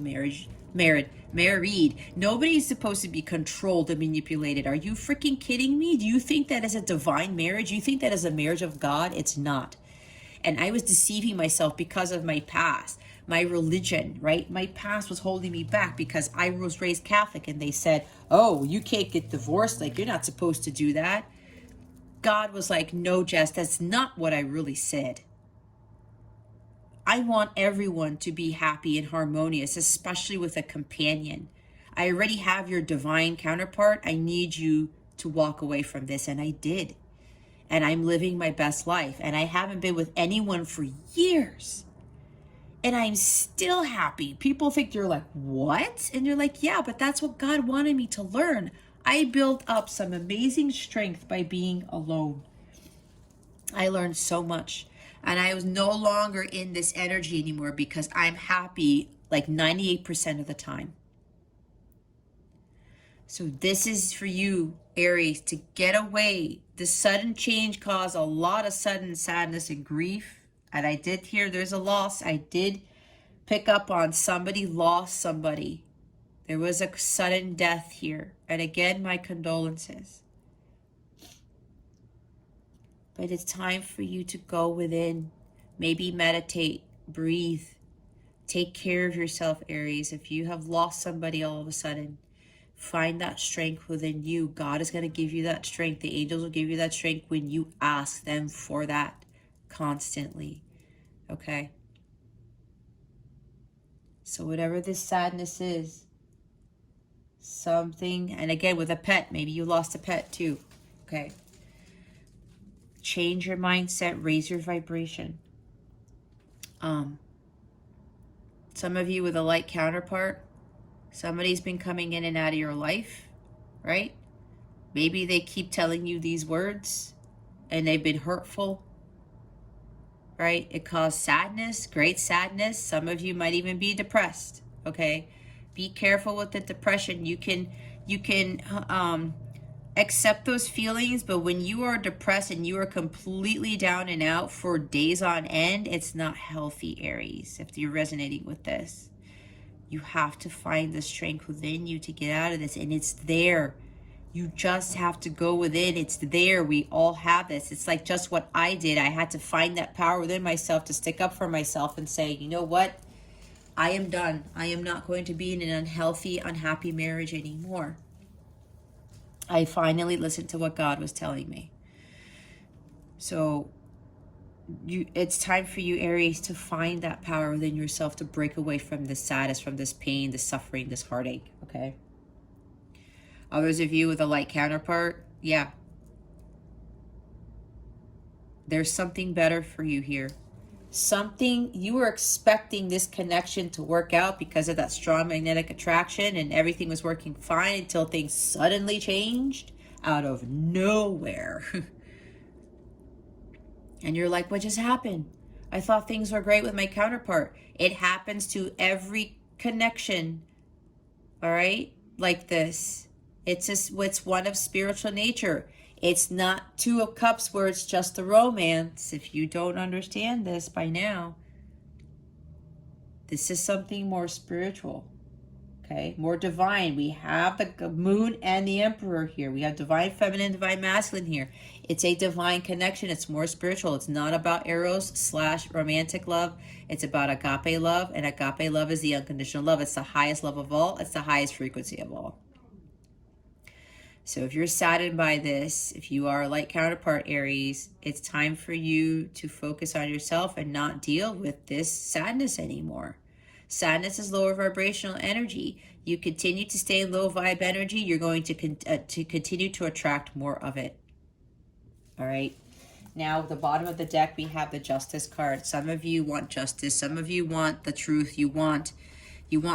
married. Nobody's supposed to be controlled and manipulated. Are you freaking kidding me? Do you think that is a divine marriage? You think that is a marriage of God? It's not. And I was deceiving myself because of my past, my religion, right? My past was holding me back because I was raised Catholic, and they said, oh, you can't get divorced. Like, you're not supposed to do that. God was like, no, Jess, that's not what I really said. I want everyone to be happy and harmonious, especially with a companion. I already have your divine counterpart. I need you to walk away from this. And I did. And I'm living my best life. And I haven't been with anyone for years. And I'm still happy. People think you're like, what? And you're like, yeah, but that's what God wanted me to learn. I built up some amazing strength by being alone. I learned so much. And I was no longer in this energy anymore because I'm happy like 98% of the time. So this is for you, Aries, to get away. The sudden change caused a lot of sudden sadness and grief. And I did hear there's a loss. I did pick up on somebody lost somebody. There was a sudden death here. And again, my condolences. But it's time for you to go within. Maybe meditate, breathe. Take care of yourself, Aries. If you have lost somebody all of a sudden, find that strength within you. God is going to give you that strength. The angels will give you that strength when you ask them for that constantly. Okay? So whatever this sadness is, something, and again with a pet, maybe you lost a pet too. Okay? Change your mindset, raise your vibration. Some of you with a light counterpart, somebody's been coming in and out of your life, right? Maybe they keep telling you these words and they've been hurtful, right? It caused sadness, great sadness. Some of you might even be depressed, okay? Be careful with the depression. You can accept those feelings, but when you are depressed and you are completely down and out for days on end, it's not healthy, Aries, if you're resonating with this. You have to find the strength within you to get out of this, and it's there. You just have to go within. It's there. We all have this. It's like just what I did. I had to find that power within myself to stick up for myself and say, you know what? I am done. I am not going to be in an unhealthy, unhappy marriage anymore. I finally listened to what God was telling me. So it's time for you, Aries, to find that power within yourself to break away from this sadness, from this pain, this suffering, this heartache, okay? Others of you with a light counterpart, yeah. There's something better for you here. Something you were expecting this connection to work out because of that strong magnetic attraction, and everything was working fine until things suddenly changed out of nowhere. And you're like, what just happened? I thought things were great with my counterpart. It happens to every connection, all right, like this. It's one of spiritual nature. It's not Two of Cups where it's just the romance. If you don't understand this by now, this is something more spiritual, okay? More divine. We have the moon and the emperor here. We have divine feminine, divine masculine here. It's a divine connection. It's more spiritual. It's not about eros / romantic love. It's about agape love, and agape love is the unconditional love. It's the highest love of all. It's the highest frequency of all. So if you're saddened by this, if you are a light counterpart, Aries, it's time for you to focus on yourself and not deal with this sadness anymore. Sadness is lower vibrational energy. You continue to stay in low vibe energy, you're going to continue to attract more of it. All right. Now, at the bottom of the deck, we have the Justice card. Some of you want justice. Some of you want the truth. You want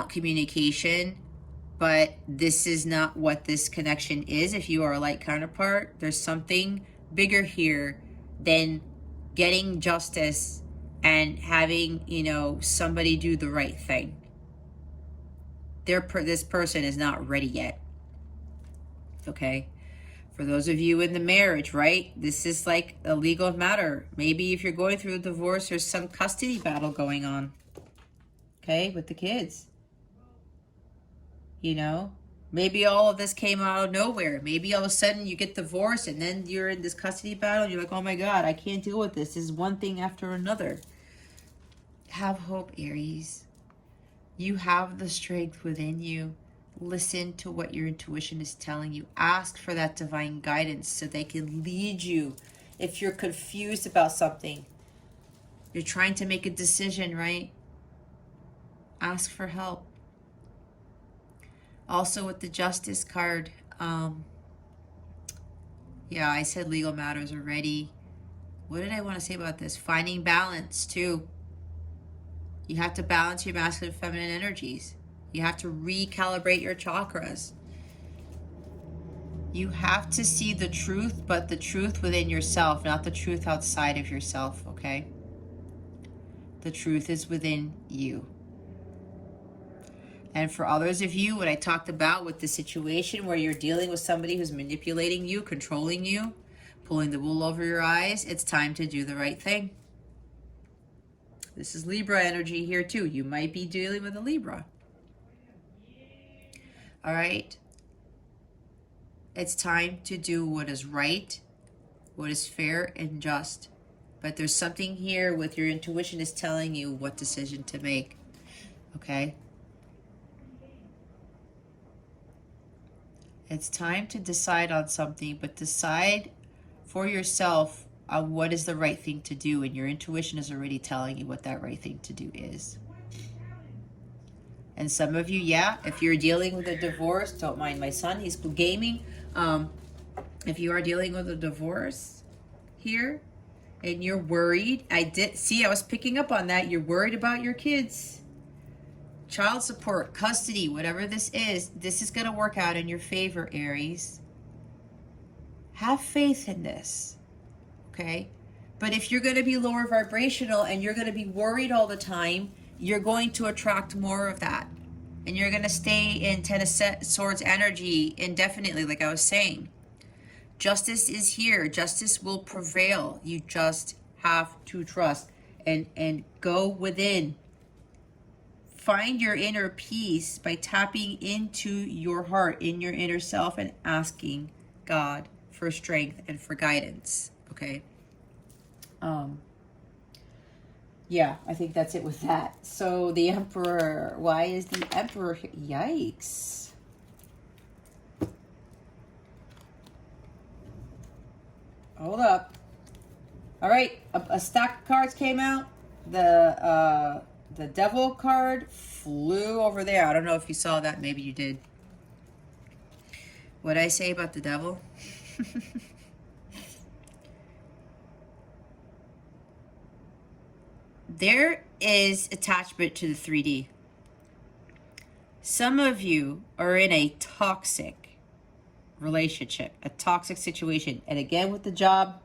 communication. But this is not what this connection is. If you are a light counterpart, there's something bigger here than getting justice and having, somebody do the right thing. This person is not ready yet. Okay? For those of you in the marriage, right? This is like a legal matter. Maybe if you're going through a divorce, there's some custody battle going on. Okay? With the kids. Maybe all of this came out of nowhere. Maybe all of a sudden you get divorced and then you're in this custody battle and you're like, oh my God, I can't deal with this. This is one thing after another. Have hope, Aries. You have the strength within you. Listen to what your intuition is telling you. Ask for that divine guidance so they can lead you. If you're confused about something, you're trying to make a decision, right? Ask for help. Also with the Justice card, yeah, I said legal matters already. What did I want to say about this? Finding balance too. You have to balance your masculine and feminine energies. You have to recalibrate your chakras. You have to see the truth, but the truth within yourself, not the truth outside of yourself, okay? The truth is within you. And for others of you, what I talked about with the situation where you're dealing with somebody who's manipulating you, controlling you, pulling the wool over your eyes, it's time to do the right thing. This is Libra energy here too. You might be dealing with a Libra. All right? It's time to do what is right, what is fair and just. But there's something here with your intuition is telling you what decision to make. Okay? It's time to decide on something, but decide for yourself on what is the right thing to do, and your intuition is already telling you what that right thing to do is. And some of you, yeah, if you're dealing with a divorce, don't mind my son, he's gaming. If you are dealing with a divorce here and you're worried, I was picking up on that. You're worried about your kids. Child support, custody, whatever this is going to work out in your favor, Aries. Have faith in this, okay? But if you're going to be lower vibrational and you're going to be worried all the time, you're going to attract more of that. And you're going to stay in Ten of Swords energy indefinitely, like I was saying. Justice is here. Justice will prevail. You just have to trust and go within. Find your inner peace by tapping into your heart, in your inner self, and asking God for strength and for guidance, okay? Yeah, I think that's it with that. So the Emperor, why is the Emperor here? Yikes. Hold up. All right, a stack of cards came out. The devil card flew over there. I don't know if you saw that. Maybe you did. What did I say about the devil? There is attachment to the 3D. Some of you are in a toxic relationship, a toxic situation. And again, with the job,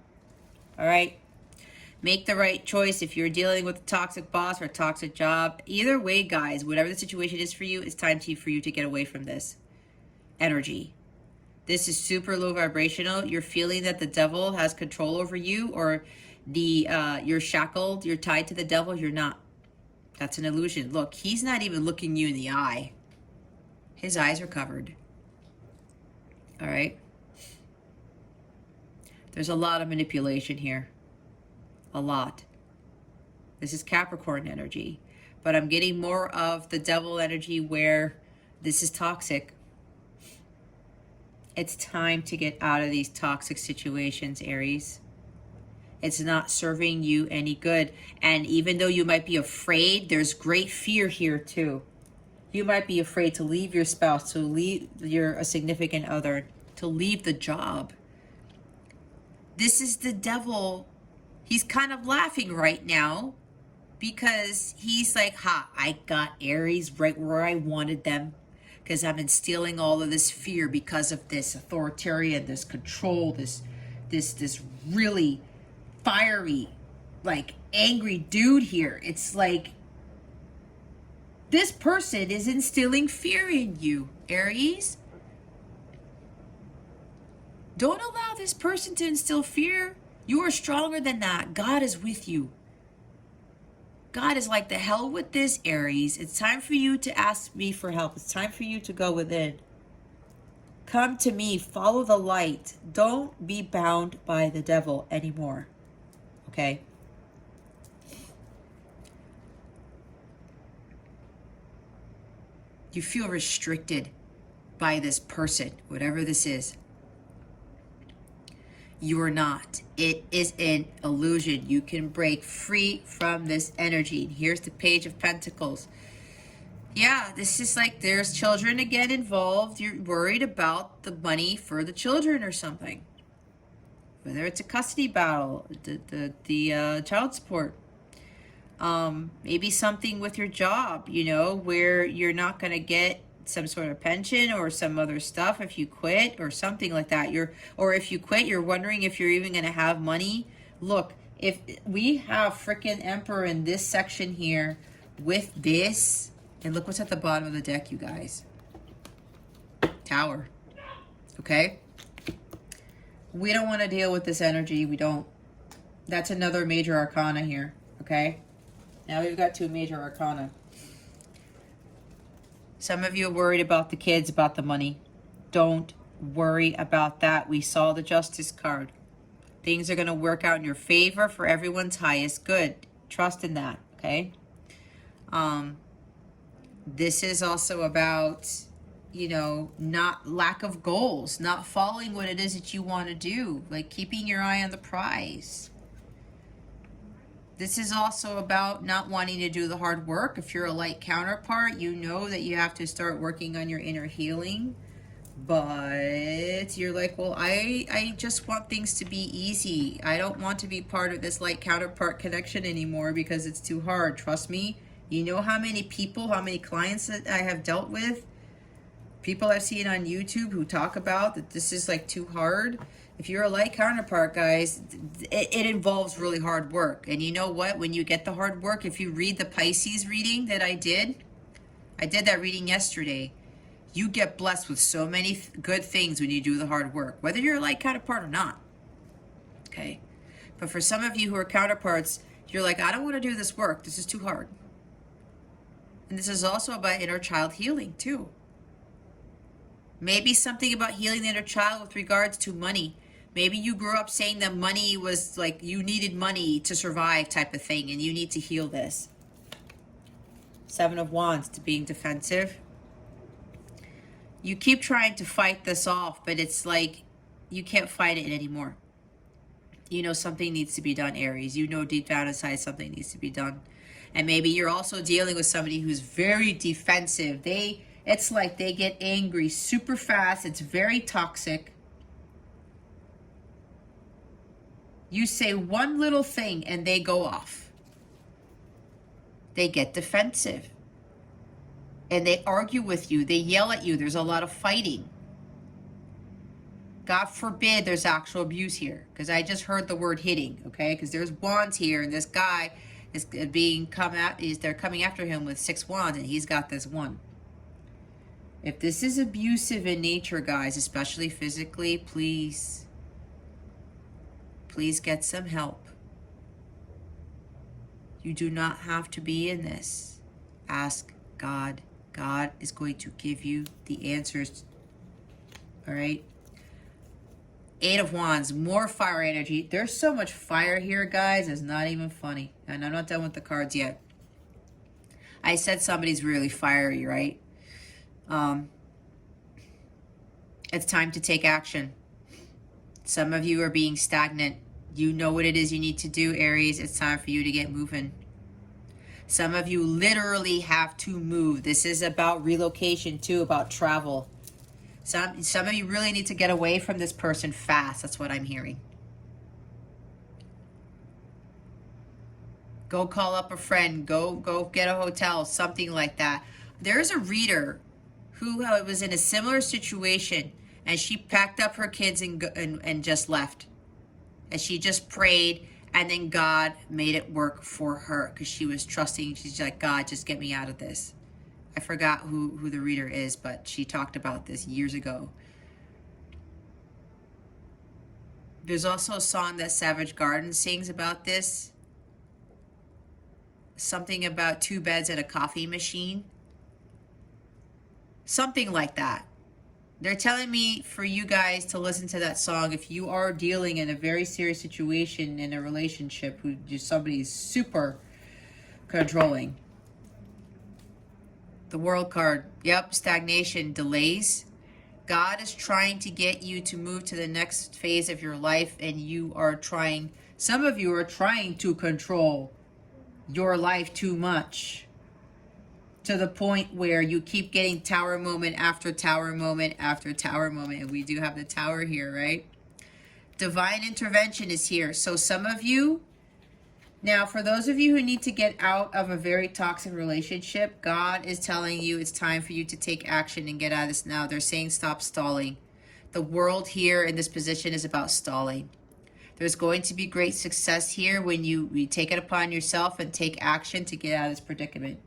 all right, make the right choice if you're dealing with a toxic boss or a toxic job. Either way, guys, whatever the situation is for you, it's time for you to get away from this energy. This is super low vibrational. You're feeling that the devil has control over you, or you're shackled, you're tied to the devil. You're not. That's an illusion. Look, he's not even looking you in the eye. His eyes are covered. All right? There's a lot of manipulation here. A lot. This is Capricorn energy. But I'm getting more of the devil energy where this is toxic. It's time to get out of these toxic situations, Aries. It's not serving you any good. And even though you might be afraid, there's great fear here too. You might be afraid to leave your spouse, to leave a significant other, to leave the job. This is the devil. He's kind of laughing right now because he's like, ha, I got Aries right where I wanted them, because I'm instilling all of this fear because of this authoritarian, this control, this really fiery, like angry dude here. It's like this person is instilling fear in you, Aries. Don't allow this person to instill fear. You are stronger than that. God is with you. God is like, the hell with this, Aries. It's time for you to ask me for help. It's time for you to go within. Come to me. Follow the light. Don't be bound by the devil anymore. Okay? You feel restricted by this person, whatever this is. You are not. It is an illusion. You can break free from this energy. And here's the Page of Pentacles. Yeah, this is like there's children again involved. You're worried about the money for the children or something. Whether it's a custody battle, the child support. Maybe something with your job, you know, where you're not going to get some sort of pension or some other stuff if you quit or something like that. Or if you quit, you're wondering if you're even going to have money. Look, if we have freaking Emperor in this section here with this, and look what's at the bottom of the deck, you guys. Tower. Okay? We don't want to deal with this energy. We don't. That's another major arcana here. Okay? Now we've got two major arcana. Some of you are worried about the kids, about the money. Don't worry about that. We saw the Justice card. Things are going to work out in your favor for everyone's highest good. Trust in that, okay? This is also about, you know, not lack of goals, not following what it is that you want to do, like keeping your eye on the prize. This is also about not wanting to do the hard work. If you're a light counterpart, you know that you have to start working on your inner healing. But you're like, well, I just want things to be easy. I don't want to be part of this light counterpart connection anymore because it's too hard. Trust me. You know how many people, how many clients that I have dealt with? People I've seen on YouTube who talk about that this is like too hard. If you're a light counterpart, guys, it involves really hard work. And you know what? When you get the hard work, if you read the Pisces reading that I did that reading yesterday. You get blessed with so many good things when you do the hard work, whether you're a light counterpart or not. Okay? But for some of you who are counterparts, you're like, I don't want to do this work. This is too hard. And this is also about inner child healing, too. Maybe something about healing the inner child with regards to money. Maybe you grew up saying that money was like you needed money to survive type of thing, and you need to heal this. 7 of Wands to being defensive. You keep trying to fight this off, but it's like you can't fight it anymore. You know something needs to be done, Aries. You know deep down inside something needs to be done. And maybe you're also dealing with somebody who's very defensive. It's like they get angry super fast. It's very toxic. You say one little thing and they go off. They get defensive. And they argue with you. They yell at you. There's a lot of fighting. God forbid there's actual abuse here. Because I just heard the word hitting, okay? Because there's wands here, and this guy is they're coming after him with 6 wands, and he's got this one. If this is abusive in nature, guys, especially physically, please get some help. You do not have to be in this. Ask God. God is going to give you the answers. All right? 8 of Wands, more fire energy. There's so much fire here, guys. It's not even funny. And I'm not done with the cards yet. I said somebody's really fiery, right? It's time to take action. Some of you are being stagnant. You know what it is you need to do, Aries. It's time for you to get moving. Some of you literally have to move. This is about relocation too, about travel. Some of you really need to get away from this person fast. That's what I'm hearing. Go call up a friend. Go get a hotel, something like that. There's a reader who was in a similar situation, and she packed up her kids and just left. And she just prayed, and then God made it work for her because she was trusting. She's like, God, just get me out of this. I forgot who the reader is, but she talked about this years ago. There's also a song that Savage Garden sings about this. Something about 2 beds and a coffee machine. Something like that. They're telling me for you guys to listen to that song if you are dealing in a very serious situation in a relationship who somebody is super controlling. The World card. Yep, stagnation, delays. God is trying to get you to move to the next phase of your life, and you are trying, some of you are trying to control your life too much to the point where you keep getting tower moment after tower moment after tower moment. And we do have the tower here, right? Divine intervention is here. So some of you, now, for those of you who need to get out of a very toxic relationship, God is telling you it's time for you to take action and get out of this now. They're saying stop stalling. The world here in this position is about stalling. There's going to be great success here when you take it upon yourself and take action to get out of this predicament.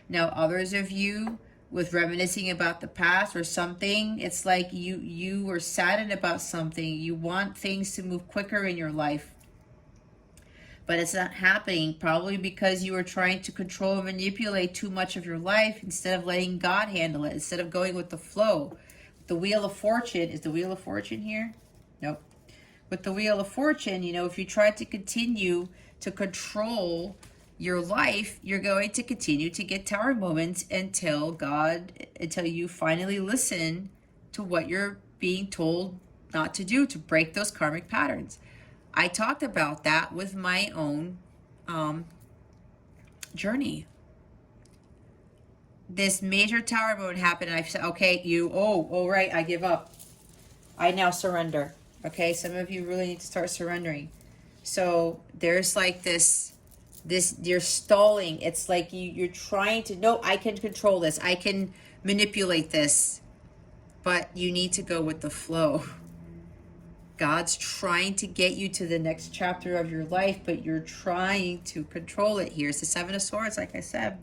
Now, others of you with reminiscing about the past or something, it's like you were saddened about something. You want things to move quicker in your life. But it's not happening, probably because you are trying to control and manipulate too much of your life instead of letting God handle it, instead of going with the flow. The Wheel of Fortune, is the Wheel of Fortune here? Nope. With the Wheel of Fortune, if you try to continue to control your life, you're going to continue to get tower moments until you finally listen to what you're being told not to do, to break those karmic patterns. I talked about that with my own journey. This major tower moment happened, and I said, okay, right, I give up. I now surrender. Okay, some of you really need to start surrendering. So there's like this you're stalling. It's like you're trying to, no, I can control this. I can manipulate this. But you need to go with the flow. God's trying to get you to the next chapter of your life, but you're trying to control it. Here's the 7 of Swords, like I said.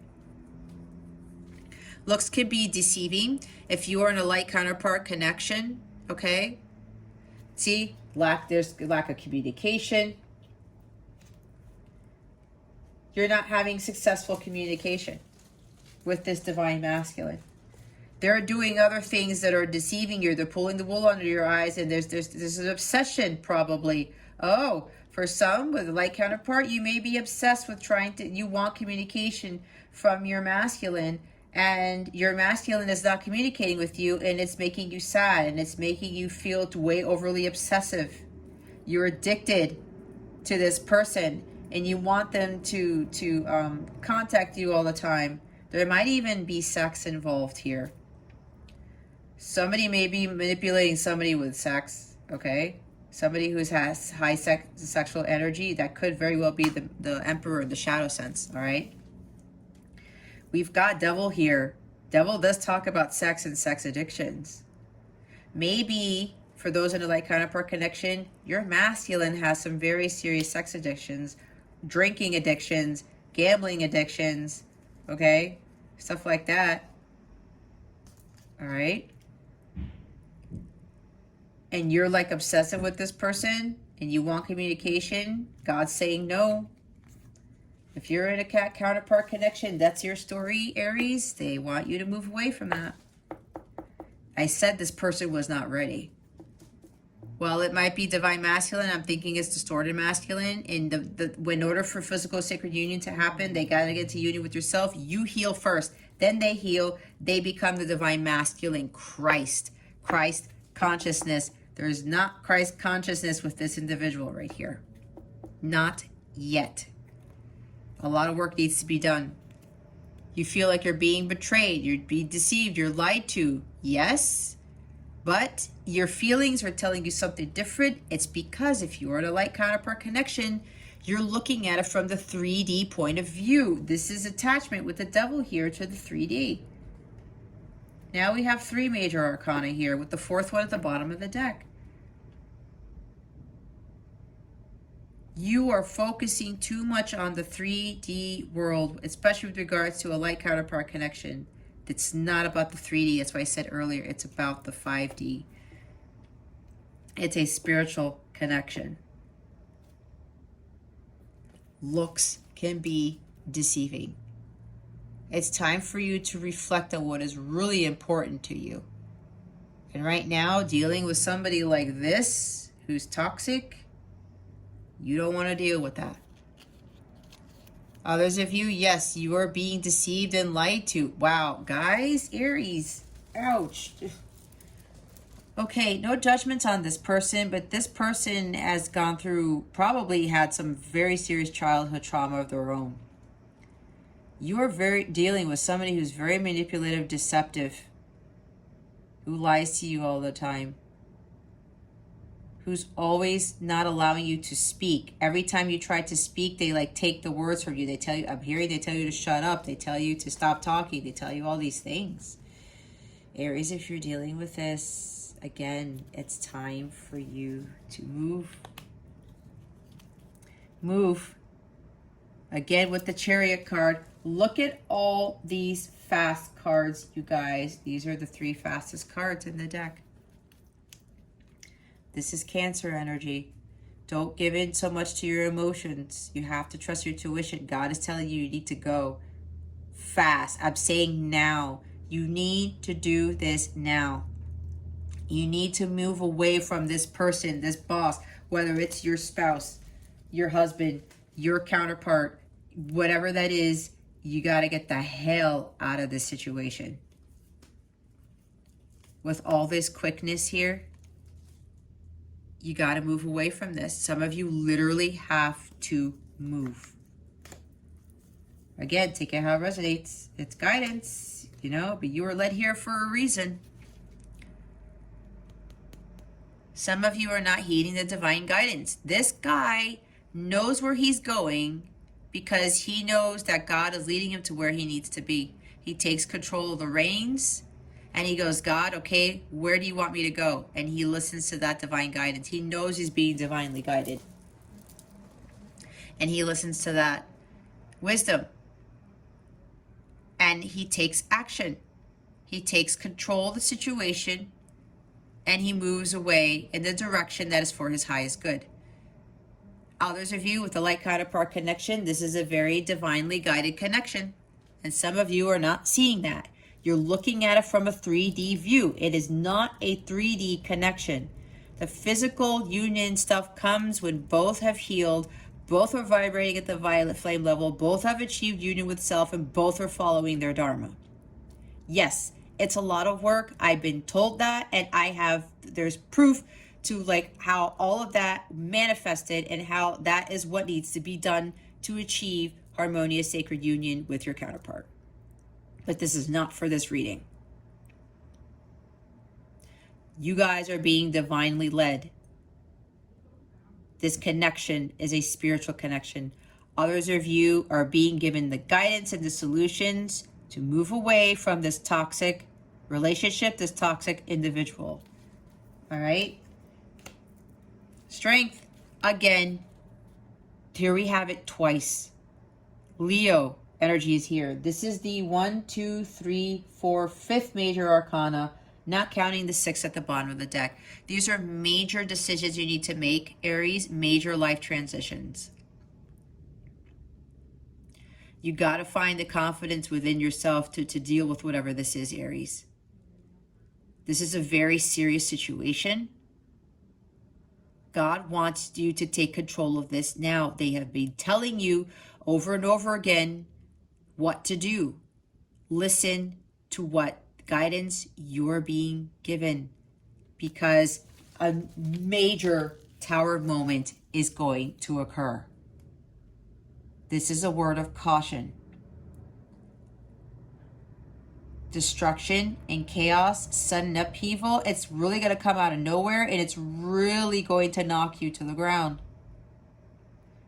Looks can be deceiving if you are in a light counterpart connection, okay? See, there's lack of communication. You're not having successful communication with this divine masculine. They're doing other things that are deceiving you. They're pulling the wool under your eyes, and there's an obsession probably. Oh, for some with a light counterpart, you may be obsessed with you want communication from your masculine, and your masculine is not communicating with you, and it's making you sad, and it's making you feel way overly obsessive. You're addicted. to this person and you want them to contact you all the time. There might even be sex involved here. Somebody may be manipulating somebody with sex, okay? Somebody who has high sexual energy. That could very well be the Emperor, the shadow sense, all right? We've got Devil here. Devil does talk about sex and sex addictions. Maybe for those in a light counterpart connection, your masculine has some very serious sex addictions, drinking addictions, gambling addictions, okay? Stuff like that. All right? And you're like obsessive with this person and you want communication. God's saying no. If you're in a cat counterpart connection, that's your story, Aries. They want you to move away from that. I said this person was not ready. Well, it might be divine masculine. I'm thinking it's distorted masculine. And in order for physical sacred union to happen, they got to get to union with yourself. You heal first. Then they heal. They become the divine masculine. Christ consciousness. There's not Christ consciousness with this individual right here. Not yet. A lot of work needs to be done. You feel like you're being betrayed. You're being deceived. You're lied to. Yes. But your feelings are telling you something different. It's because if you are in a light counterpart connection, you're looking at it from the 3D point of view. This is attachment with the devil here to the 3D. Now we have 3 major arcana here with the 4th one at the bottom of the deck. You are focusing too much on the 3D world, especially with regards to a light counterpart connection. It's not about the 3D. That's why I said earlier, it's about the 5D. It's a spiritual connection. Looks can be deceiving. It's time for you to reflect on what is really important to you. And right now, dealing with somebody like this, who's toxic, you don't want to deal with that. Others of you, yes, you are being deceived and lied to. Wow, guys, Aries, ouch. Okay, no judgments on this person, but this person has gone through, probably had some very serious childhood trauma of their own. You are dealing with somebody who's very manipulative, deceptive, who lies to you all the time, who's always not allowing you to speak. Every time you try to speak, they like take the words from you. They tell you, I'm hearing, they tell you to shut up. They tell you to stop talking. They tell you all these things. Aries, if you're dealing with this, again, it's time for you to move. Move. Again, with the Chariot card, look at all these fast cards, you guys. These are the 3 fastest cards in the deck. This is Cancer energy. Don't give in so much to your emotions. You have to trust your intuition. God is telling you need to go fast. I'm saying now. You need to do this now. You need to move away from this person, this boss, whether it's your spouse, your husband, your counterpart, whatever that is. You got to get the hell out of this situation. With all this quickness here, you got to move away from this. Some of you literally have to move. Again, take it how it resonates. It's guidance, you know, but you were led here for a reason. Some of you are not heeding the divine guidance. This guy knows where he's going because he knows that God is leading him to where he needs to be. He takes control of the reins. And he goes, God, okay, where do you want me to go? And he listens to that divine guidance. He knows he's being divinely guided. And he listens to that wisdom. And he takes action. He takes control of the situation. And he moves away in the direction that is for his highest good. Others of you with the light counterpart connection, this is a very divinely guided connection. And some of you are not seeing that. You're looking at it from a 3D view. It is not a 3D connection. The physical union stuff comes when both have healed, both are vibrating at the violet flame level, both have achieved union with self, and both are following their dharma. Yes, it's a lot of work. I've been told that, and there's proof to like how all of that manifested and how that is what needs to be done to achieve harmonious sacred union with your counterpart. But this is not for this reading. You guys are being divinely led. This connection is a spiritual connection. Others of you are being given the guidance and the solutions to move away from this toxic relationship, this toxic individual. All right? Strength. Again, here we have it twice. Leo energy is here. This is the 1, 2, 3, 4, 5th major arcana, not counting the 6 at the bottom of the deck. These are major decisions you need to make, Aries, major life transitions. You got to find the confidence within yourself to deal with whatever this is, Aries. This is a very serious situation. God wants you to take control of this now. They have been telling you over and over again what to do. Listen to what guidance you're being given, because a major tower moment is going to occur. This is a word of caution. Destruction and chaos, sudden upheaval, it's really going to come out of nowhere, and it's really going to knock you to the ground.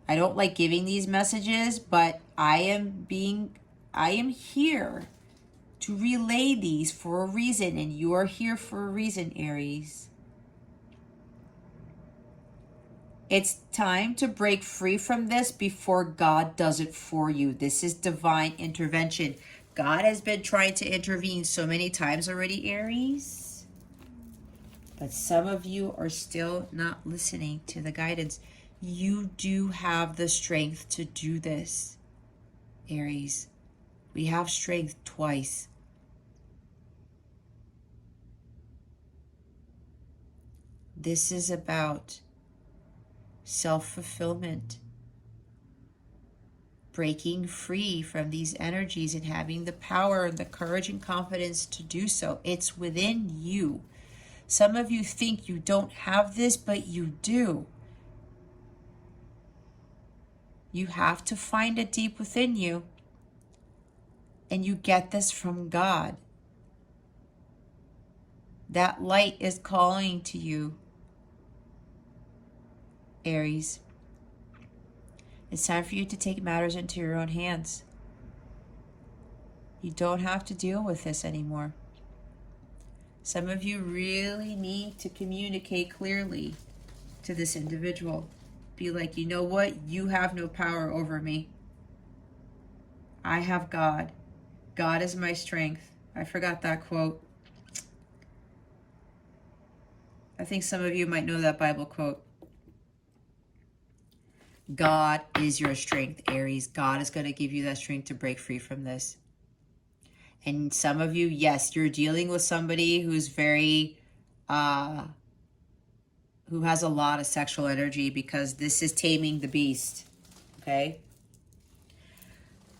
I don't like giving these messages, but I am here to relay these for a reason, and you are here for a reason, Aries. It's time to break free from this before God does it for you. This is divine intervention. God has been trying to intervene so many times already, Aries. But some of you are still not listening to the guidance. You do have the strength to do this, Aries. We have strength twice. This is about self-fulfillment, breaking free from these energies and having the power and the courage and confidence to do so. It's within you. Some of you think you don't have this, but you do. You have to find it deep within you, and you get this from God. That light is calling to you, Aries. It's time for you to take matters into your own hands. You don't have to deal with this anymore. Some of you really need to communicate clearly to this individual. Be like, you know what? You have no power over me. I have God. God is my strength. I forgot that quote. I think some of you might know that Bible quote. God is your strength, Aries. God is going to give you that strength to break free from this. And some of you, yes, you're dealing with somebody who's very, who has a lot of sexual energy, because this is taming the beast, okay?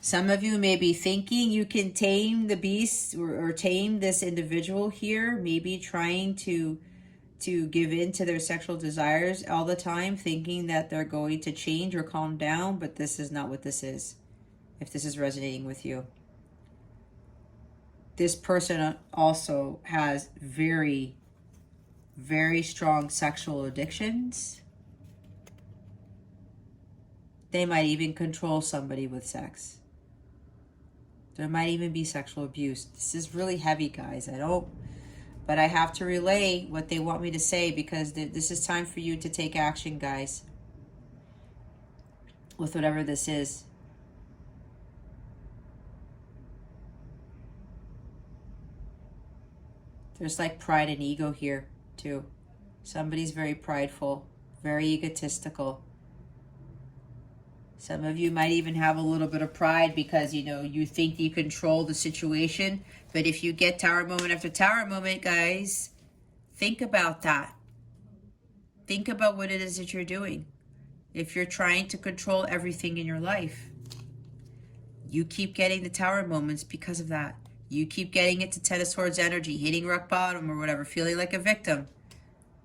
Some of you may be thinking you can tame the beast or tame this individual here, maybe trying to give in to their sexual desires all the time, thinking that they're going to change or calm down, but this is not what this is, if this is resonating with you. This person also has very, very strong sexual addictions. They might even control somebody with sex. There might even be sexual abuse. This is really heavy, guys. But I have to relay what they want me to say, because this is time for you to take action, guys, with whatever this is. There's like pride and ego here, too. Somebody's very prideful, very egotistical. Some of you might even have a little bit of pride because, you know, you think you control the situation. But if you get tower moment after tower moment, guys, think about that. Think about what it is that you're doing. If you're trying to control everything in your life, you keep getting the tower moments because of that. You keep getting into Ten of Swords energy, hitting rock bottom or whatever, feeling like a victim.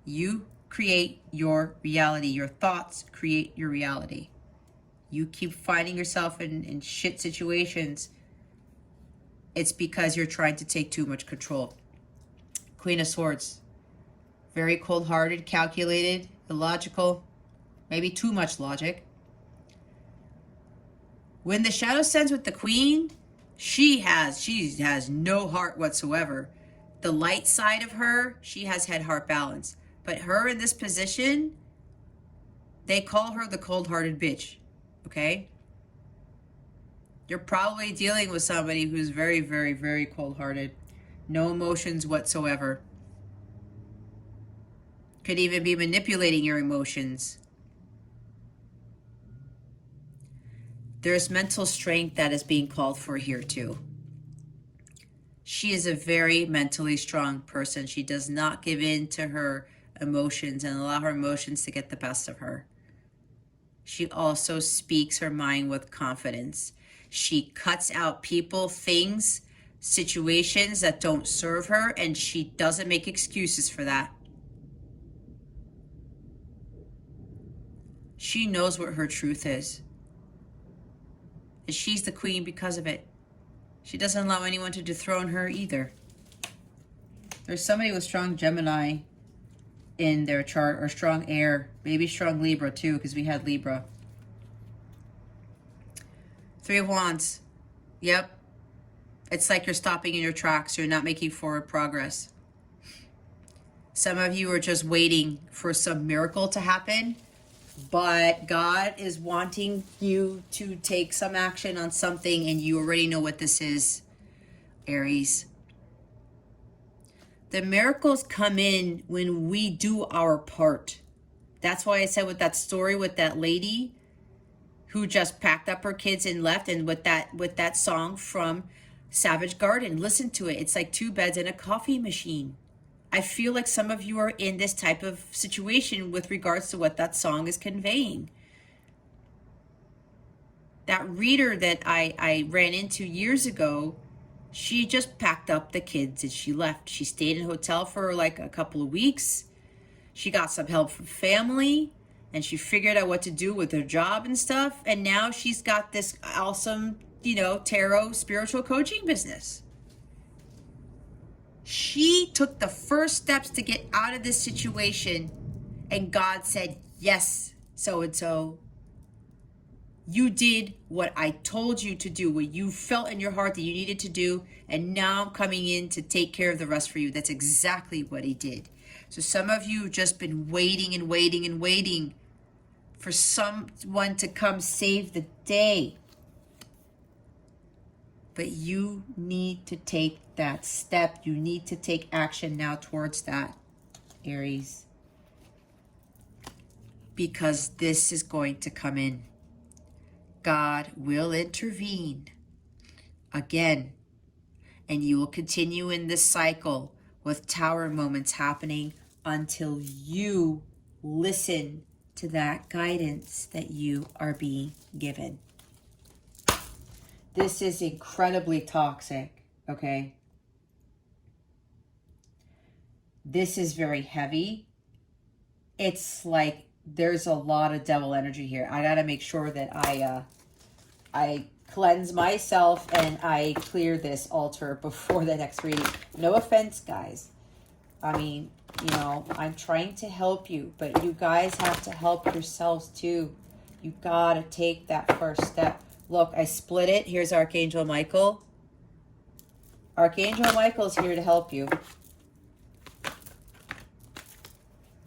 You create your reality. Your thoughts create your reality. You keep finding yourself in shit situations, it's because you're trying to take too much control. Queen of Swords. Very cold-hearted, calculated, illogical, maybe too much logic. When the shadow sends with the Queen, she has no heart whatsoever. The light side of her, she has head-heart balance. But her in this position, they call her the cold-hearted bitch, okay? You're probably dealing with somebody who's very, very, very cold-hearted. No emotions whatsoever. Could even be manipulating your emotions. There's mental strength that is being called for here too. She is a very mentally strong person. She does not give in to her emotions and allow her emotions to get the best of her. She also speaks her mind with confidence. She cuts out people, things, situations that don't serve her, and she doesn't make excuses for that. She knows what her truth is. And she's the queen because of it. She doesn't allow anyone to dethrone her either. There's somebody with strong Gemini in their chart, or strong air, maybe strong Libra too, because we had Libra. Three of Wands. Yep. It's like you're stopping in your tracks. You're not making forward progress. Some of you are just waiting for some miracle to happen, but God is wanting you to take some action on something, and you already know what this is, Aries. The miracles come in when we do our part. That's why I said with that story with that lady who just packed up her kids and left, and with that song from Savage Garden, listen to it. It's like two beds and a coffee machine. I feel like some of you are in this type of situation with regards to what that song is conveying. That reader that I ran into years ago, she just packed up the kids and she left. She stayed in a hotel for like a couple of weeks. She got some help from family, and she figured out what to do with her job and stuff. And now she's got this awesome, tarot spiritual coaching business. She took the first steps to get out of this situation, and God said, yes, so-and-so. You did what I told you to do, what you felt in your heart that you needed to do, and now I'm coming in to take care of the rest for you. That's exactly what he did. So some of you have just been waiting and waiting and waiting for someone to come save the day. But you need to take that step. You need to take action now towards that, Aries. Because this is going to come in. God will intervene again. And you will continue in this cycle with tower moments happening until you listen to that guidance that you are being given. This is incredibly toxic, okay? This is very heavy. It's like there's a lot of devil energy here. I got to make sure that I cleanse myself and I clear this altar before the next reading. No offense, guys. I mean, I'm trying to help you, but you guys have to help yourselves too. You got to take that first step. Look, I split it. Here's Archangel Michael. Archangel Michael's here to help you.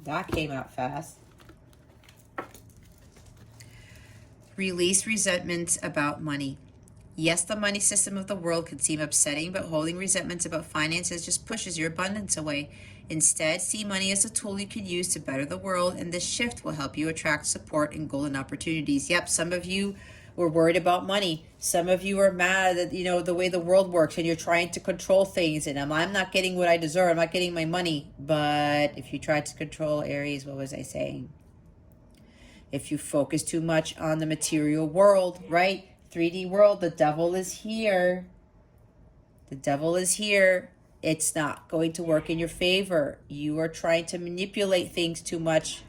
That came out fast. Release resentments about money. Yes, the money system of the world can seem upsetting, but holding resentments about finances just pushes your abundance away. Instead, see money as a tool you can use to better the world, and this shift will help you attract support and golden opportunities. Yep, some of you were worried about money. Some of you are mad at, the way the world works, and you're trying to control things, and I'm not getting what I deserve. I'm not getting my money. But if you try to control Aries, what was I saying? If you focus too much on the material world, right? 3D world, the devil is here. The devil is here. it's not going to work in your favor. You are trying to manipulate things too much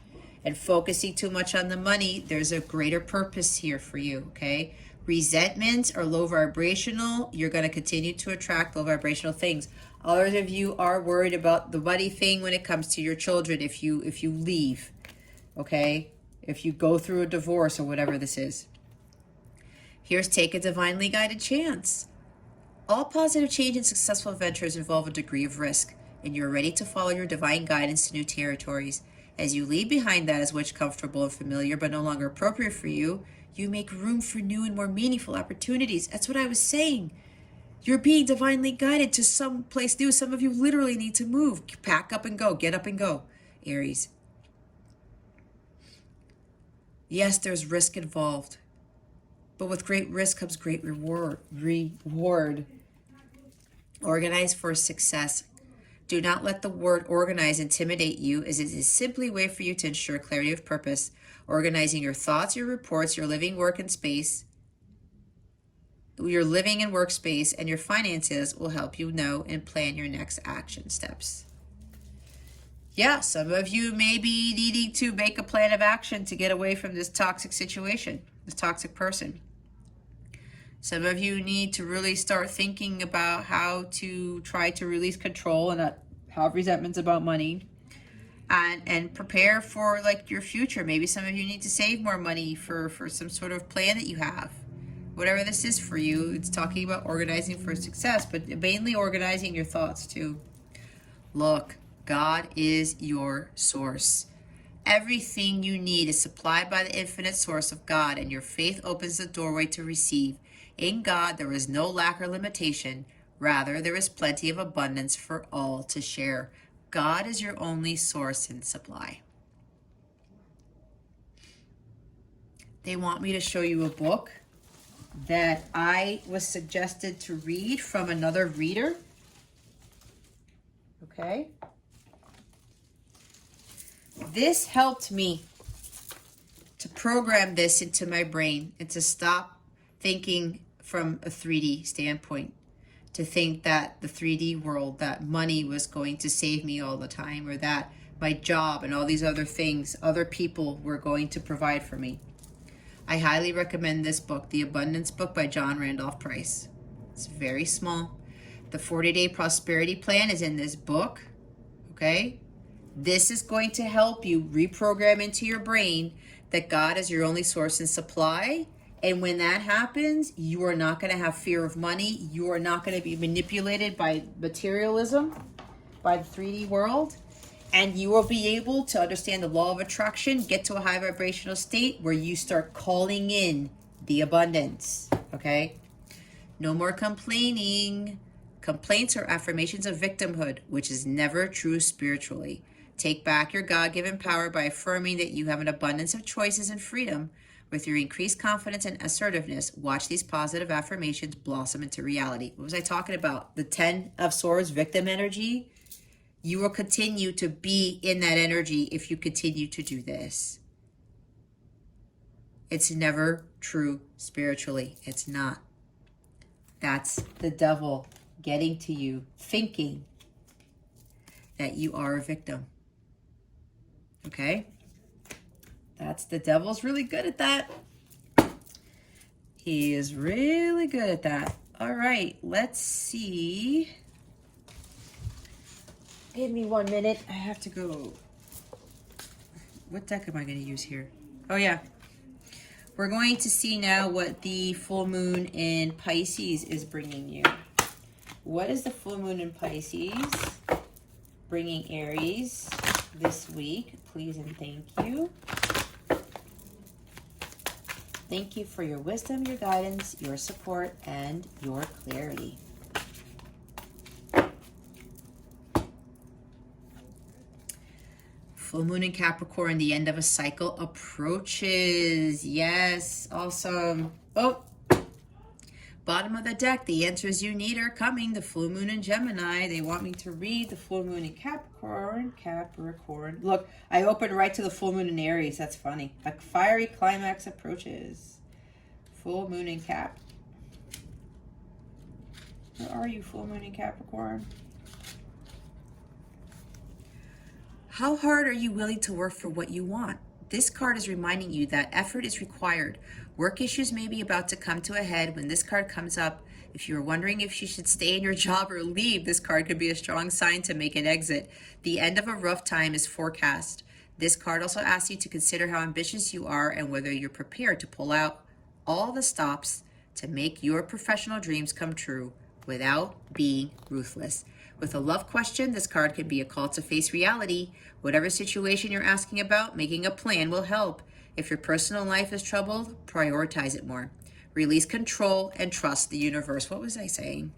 and focusing too much on the money. There's a greater purpose here for you, okay? Resentments are low vibrational. You're going to continue to attract low vibrational things. Others of you are worried about the money thing when it comes to your children if you leave, okay? If you go through a divorce or whatever this is. Here's take a divinely guided chance. All positive change and successful ventures involve a degree of risk, and you're ready to follow your divine guidance to new territories. As you leave behind that as which comfortable and familiar but no longer appropriate for you, you make room for new and more meaningful opportunities. That's what I was saying. You're being divinely guided to some place new. Some of you literally need to move. Pack up and go. Get up and go, Aries. Yes, there's risk involved, but with great risk comes great reward. Organize for success. Do not let the word organize intimidate you, as it is simply a way for you to ensure clarity of purpose. Organizing your thoughts, your reports, your living work and space, your living and workspace, and your finances will help you know and plan your next action steps. Yeah, some of you may be needing to make a plan of action to get away from this toxic situation, this toxic person. Some of you need to really start thinking about how to try to release control and not have resentments about money. And prepare for like your future. Maybe some of you need to save more money for some sort of plan that you have. Whatever this is for you, it's talking about organizing for success, but mainly organizing your thoughts too. Look, God is your source. Everything you need is supplied by the infinite source of God, and your faith opens the doorway to receive. In God, there is no lack or limitation. Rather, there is plenty of abundance for all to share. God is your only source and supply. They want me to show you a book that I was suggested to read from another reader. Okay. This helped me to program this into my brain and to stop thinking from a 3D standpoint, to think that the 3D world, that money was going to save me all the time, or that my job and all these other things, other people were going to provide for me. I highly recommend this book, The Abundance Book by John Randolph Price. It's very small. The 40-day prosperity plan is in this book, okay? This is going to help you reprogram into your brain that God is your only source and supply. And when that happens, you are not going to have fear of money. You are not going to be manipulated by materialism, by the 3D world. And you will be able to understand the law of attraction, get to a high vibrational state where you start calling in the abundance, okay? No more complaining. Complaints are affirmations of victimhood, which is never true spiritually. Take back your God-given power by affirming that you have an abundance of choices and freedom. With your increased confidence and assertiveness, watch these positive affirmations blossom into reality. What was I talking about? The 10 of Swords, victim energy. You will continue to be in that energy if you continue to do this. It's never true spiritually. It's not. That's the devil getting to you, thinking that you are a victim. Okay? That's the devil's really good at that. He is really good at that. All right, let's see. Give me 1 minute. I have to go. What deck am I going to use here? Oh, yeah. We're going to see now what the full moon in Pisces is bringing you. What is the full moon in Pisces bringing Aries this week? Please and thank you. Thank you for your wisdom, your guidance, your support, and your clarity. Full moon in Capricorn, the end of a cycle approaches. Yes, awesome. Oh, bottom of the deck, the answers you need are coming. The full moon in Gemini. They want me to read the full moon in Capricorn. Look, I opened right to the full moon in Aries. That's funny. A fiery climax approaches. Full moon in Cap. Where are you, full moon in Capricorn? How hard are you willing to work for what you want? This card is reminding you that effort is required. Work issues may be about to come to a head when this card comes up. If you're wondering if you should stay in your job or leave, this card could be a strong sign to make an exit. The end of a rough time is forecast. This card also asks you to consider how ambitious you are and whether you're prepared to pull out all the stops to make your professional dreams come true without being ruthless. With a love question, this card could be a call to face reality. Whatever situation you're asking about, making a plan will help. If your personal life is troubled, prioritize it more. Release control and trust the universe. What was I saying?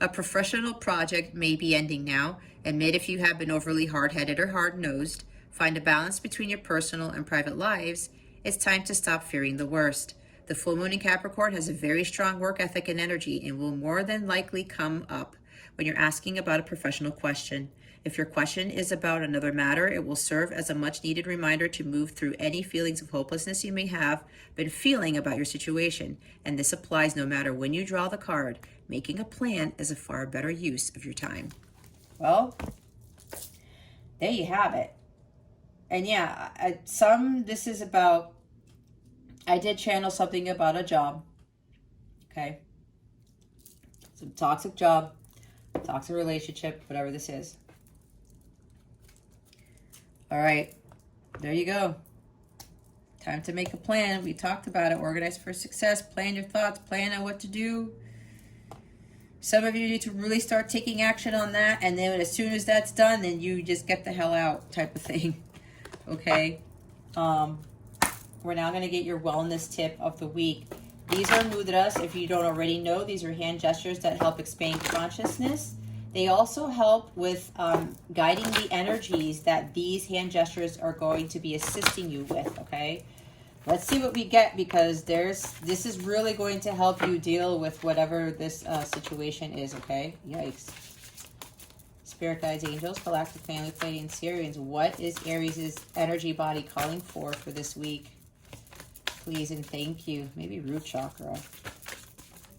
A professional project may be ending now. Admit if you have been overly hard-headed or hard-nosed. Find a balance between your personal and private lives. It's time to stop fearing the worst. The full moon in Capricorn has a very strong work ethic and energy and will more than likely come up when you're asking about a professional question. If your question is about another matter, it will serve as a much needed reminder to move through any feelings of hopelessness you may have been feeling about your situation. And this applies no matter when you draw the card. Making a plan is a far better use of your time. Well, there you have it. And yeah, this is about, I did channel something about a job. Okay. Some toxic job, toxic relationship, whatever this is. All right, there you go. Time to make a plan. We talked about it. Organize for success. Plan your thoughts. Plan on what to do. Some of you need to really start taking action on that. And then as soon as that's done, then you just get the hell out type of thing. Okay. We're now going to get your wellness tip of the week. These are mudras. If you don't already know, these are hand gestures that help expand consciousness. They also help with guiding the energies that these hand gestures are going to be assisting you with, okay? Let's see what we get, because this is really going to help you deal with whatever this situation is, okay? Yikes. Spirit guides, angels, galactic family, Pleiadian, Sirians. What is Aries' energy body calling for this week? Please and thank you. Maybe root chakra.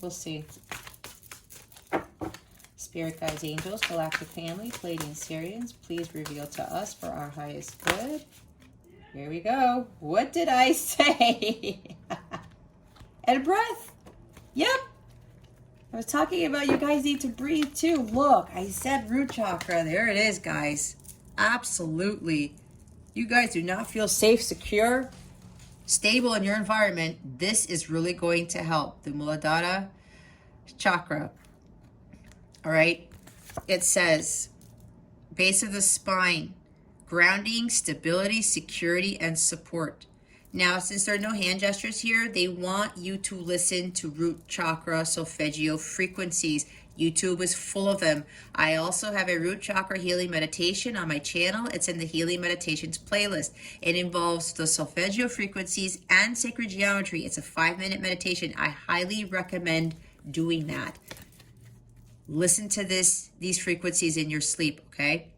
We'll see. Spirit guides, angels, galactic family, Pleiadian, Sirians, please reveal to us for our highest good. Here we go. What did I say? And breath. Yep. I was talking about you guys need to breathe too. Look, I said root chakra. There it is, guys. Absolutely. You guys do not feel safe, secure, stable in your environment. This is really going to help. The Muladhara chakra. All right. It says base of the spine, grounding, stability, security, and support. Now, since there are no hand gestures here, they want you to listen to root chakra, solfeggio frequencies. YouTube is full of them. I also have a root chakra healing meditation on my channel. It's in the healing meditations playlist. It involves the solfeggio frequencies and sacred geometry. It's a 5-minute meditation. I highly recommend doing that. Listen to these frequencies in your sleep, okay?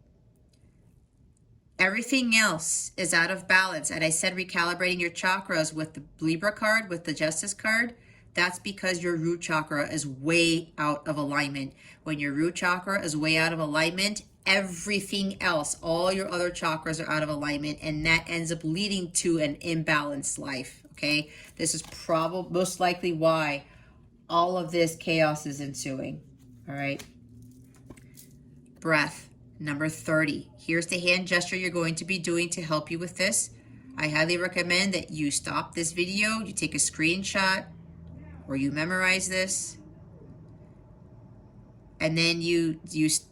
Everything else is out of balance. And I said recalibrating your chakras with the Libra card, with the Justice card. That's because your root chakra is way out of alignment. When your root chakra is way out of alignment, everything else, all your other chakras are out of alignment, and that ends up leading to an imbalanced life, okay? This is probably most likely why all of this chaos is ensuing. All right. Breath, number 30. Here's the hand gesture you're going to be doing to help you with this. I highly recommend that you stop this video, you take a screenshot, or you memorize this, and then you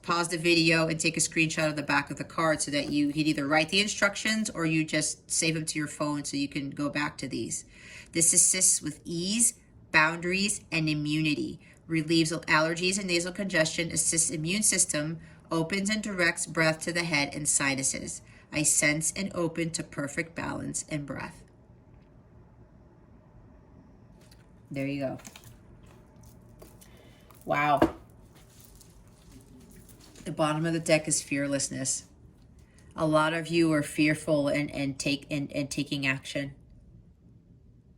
pause the video and take a screenshot of the back of the card so that you can either write the instructions or you just save them to your phone so you can go back to these. This assists with ease, boundaries, and immunity. Relieves allergies and nasal congestion, assists immune system, opens and directs breath to the head and sinuses. I sense and open to perfect balance and breath. There you go. Wow. The bottom of the deck is fearlessness. A lot of you are fearful and taking action.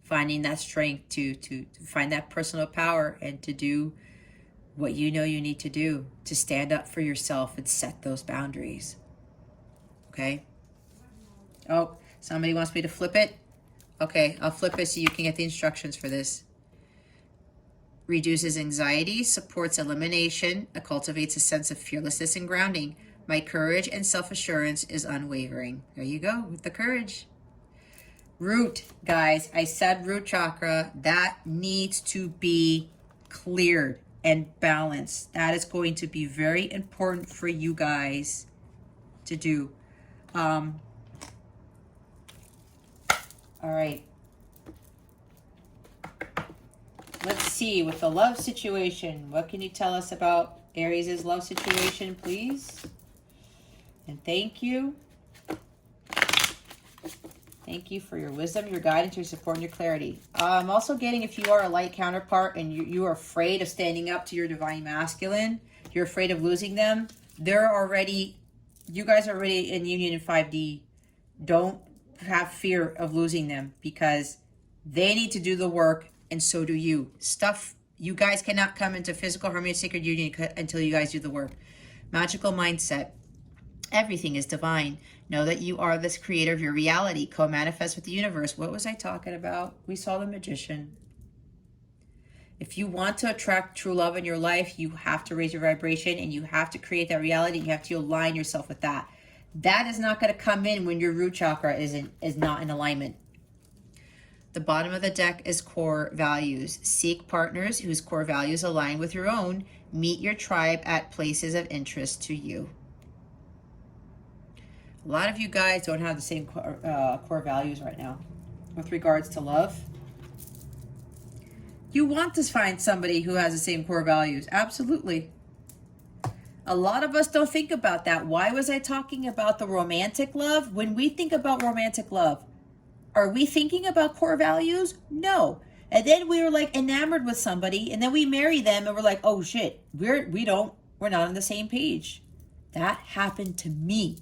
Finding that strength to find that personal power and to do what you know you need to do to stand up for yourself and set those boundaries. okay? Oh, somebody wants me to flip it? Okay, I'll flip it so you can get the instructions for this. Reduces anxiety, supports elimination, cultivates a sense of fearlessness and grounding. My courage and self-assurance is unwavering. There you go, with the courage. Root, guys, I said root chakra, that needs to be cleared and balanced. That is going to be very important for you guys to do. All right. Let's see, with the love situation, what can you tell us about Aries' love situation, please? And thank you. Thank you for your wisdom, your guidance, your support, and your clarity. I'm also getting, if you are a light counterpart and you are afraid of standing up to your divine masculine, you're afraid of losing them, you guys are already in union in 5D. Don't have fear of losing them because they need to do the work and so do you. You guys cannot come into physical harmony and sacred union until you guys do the work. Magical mindset. Everything is divine. Know that you are this creator of your reality. Co-manifest with the universe. What was I talking about? We saw the magician. If you want to attract true love in your life, you have to raise your vibration and you have to create that reality. You have to align yourself with that. That is not going to come in when your root chakra is not in alignment. The bottom of the deck is core values. Seek partners whose core values align with your own. Meet your tribe at places of interest to you. A lot of you guys don't have the same core values right now with regards to love. You want to find somebody who has the same core values. Absolutely. A lot of us don't think about that. Why was I talking about the romantic love? When we think about romantic love, are we thinking about core values? No. And then we were like enamored with somebody and then we marry them and we're like, oh shit, we're not on the same page. That happened to me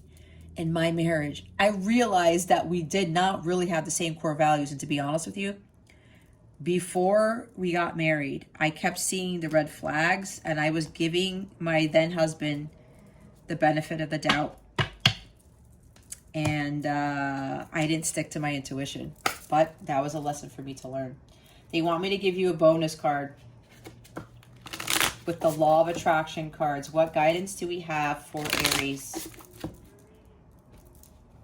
in my marriage. I realized that we did not really have the same core values. And to be honest with you, before we got married, I kept seeing the red flags and I was giving my then husband the benefit of the doubt. And I didn't stick to my intuition, but that was a lesson for me to learn. They want me to give you a bonus card with the law of attraction cards. What guidance do we have for Aries?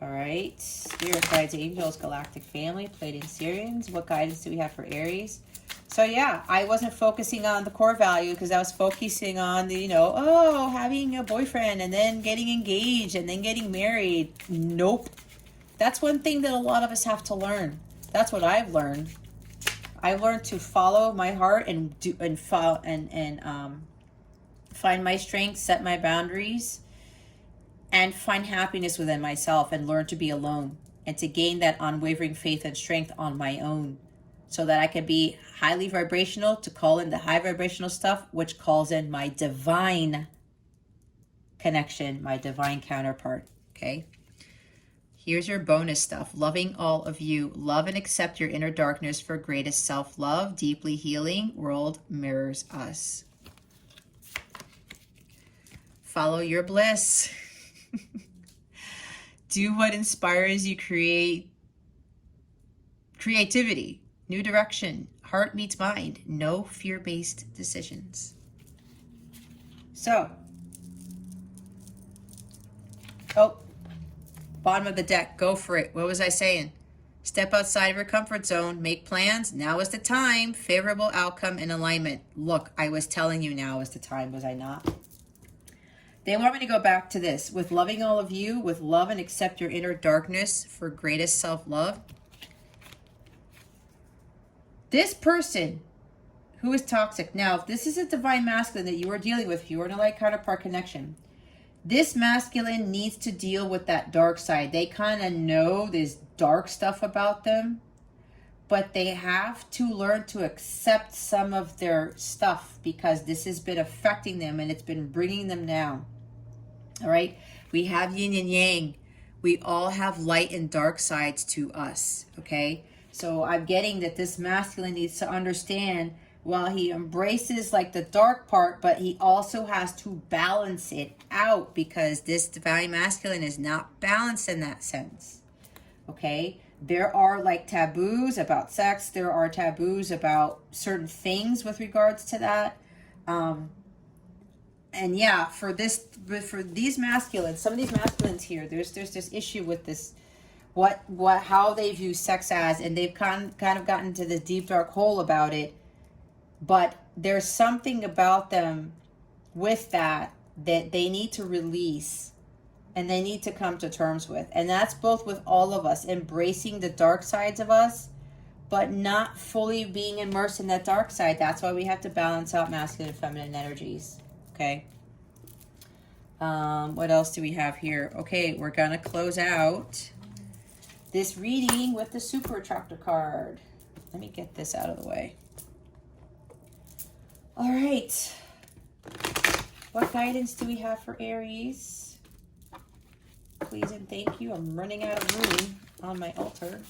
All right, spirit guides, angels, galactic family, Pleiadian Sirians. What guidance do we have for Aries? So yeah, I wasn't focusing on the core value because I was focusing on the, having a boyfriend and then getting engaged and then getting married. Nope. That's one thing that a lot of us have to learn. That's what I've learned. I learned to follow my heart and find my strengths, set my boundaries, and find happiness within myself and learn to be alone and to gain that unwavering faith and strength on my own so that I can be highly vibrational to call in the high vibrational stuff, which calls in my divine connection, my divine counterpart, okay? Here's your bonus stuff. Loving all of you. Love and accept your inner darkness for greatest self-love. Deeply healing. World mirrors us. Follow your bliss. Do what inspires you. Creativity. New direction. Heart meets mind. No fear-based decisions. So. Oh. Bottom of the deck. Go for it. What was I saying? Step outside of your comfort zone. Make plans. Now is the time. Favorable outcome in alignment. Look, I was telling you now is the time, was I not? They want me to go back to this. With loving all of you, with love and accept your inner darkness for greatest self-love. This person who is toxic. Now, if this is a divine masculine that you are dealing with, if you are in a light counterpart connection, this masculine needs to deal with that dark side. They kind of know this dark stuff about them, but they have to learn to accept some of their stuff because this has been affecting them and it's been bringing them down. All right, we have yin and yang. We all have light and dark sides to us, okay? So I'm getting that this masculine needs to understand while he embraces like the dark part, but he also has to balance it out because this divine masculine is not balanced in that sense. Okay? There are like taboos about sex. There are taboos about certain things with regards to that. And yeah, for these masculines, some of these masculines here, there's this issue with this, how they view sex as, and they've kind of gotten to this deep dark hole about it. But there's something about them with that they need to release and they need to come to terms with. And that's both with all of us, embracing the dark sides of us, but not fully being immersed in that dark side. That's why we have to balance out masculine and feminine energies. Okay. What else do we have here? Okay, we're going to close out this reading with the super attractor card. Let me get this out of the way. All right. What guidance do we have for Aries? Please and thank you. I'm running out of room on my altar.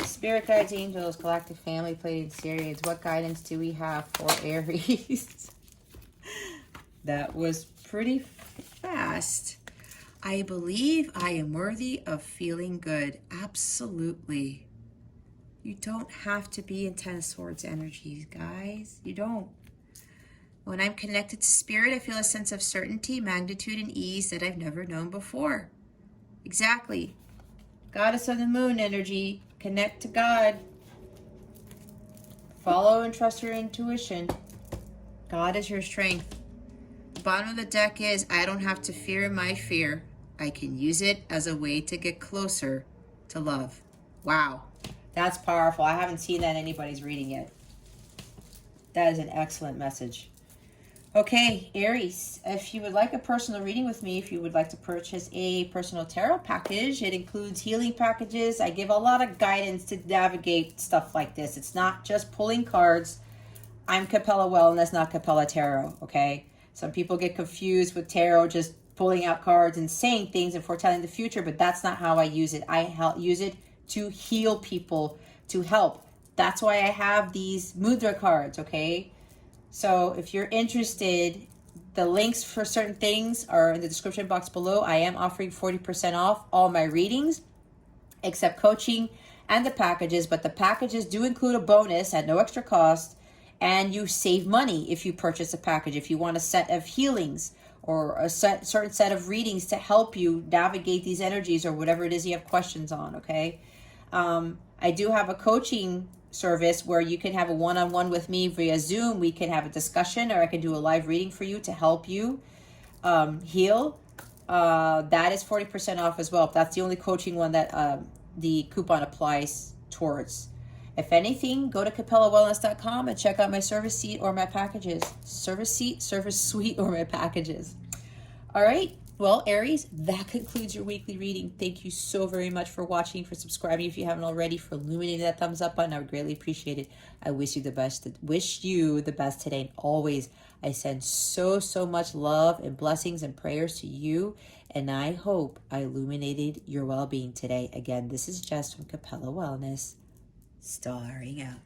Spirit guides, angels, galactic family, Pleiades, Sirians. What guidance do we have for Aries? That was pretty fast. I believe I am worthy of feeling good. Absolutely. You don't have to be in Ten of Swords energies, guys. You don't. When I'm connected to spirit, I feel a sense of certainty, magnitude, and ease that I've never known before. Exactly. Goddess of the Moon energy. Connect to God. Follow and trust your intuition. God is your strength. The bottom of the deck is, I don't have to fear my fear. I can use it as a way to get closer to love. Wow. That's powerful. I haven't seen that in anybody's reading yet. That is an excellent message. Okay, Aries, if you would like a personal reading with me, if you would like to purchase a personal tarot package, it includes healing packages. I give a lot of guidance to navigate stuff like this. It's not just pulling cards. I'm Capella Wellness, not Capella Tarot, okay? Some people get confused with tarot, just pulling out cards and saying things and foretelling the future, but that's not how I use it. I use it to heal people, to help. That's why I have these mudra cards, okay? So if you're interested, the links for certain things are in the description box below. I am offering 40% off all my readings, except coaching and the packages, but the packages do include a bonus at no extra cost, and you save money if you purchase a package. If you want a set of healings or a certain set of readings to help you navigate these energies or whatever it is you have questions on, okay? I do have a coaching service where you can have a one-on-one with me via Zoom. We can have a discussion, or I can do a live reading for you to help you heal. That is 40% off as well. That's the only coaching one that the coupon applies towards. If anything, go to capellawellness.com and check out my service seat or my packages. Service seat, service suite, or my packages. All right. Well, Aries, that concludes your weekly reading. Thank you so very much for watching, for subscribing if you haven't already, for illuminating that thumbs up button. I would greatly appreciate it. I wish you the best. Wish you the best today. And always, I send so much love and blessings and prayers to you. And I hope I illuminated your well-being today. Again, this is Jess from Capella Wellness, starring out.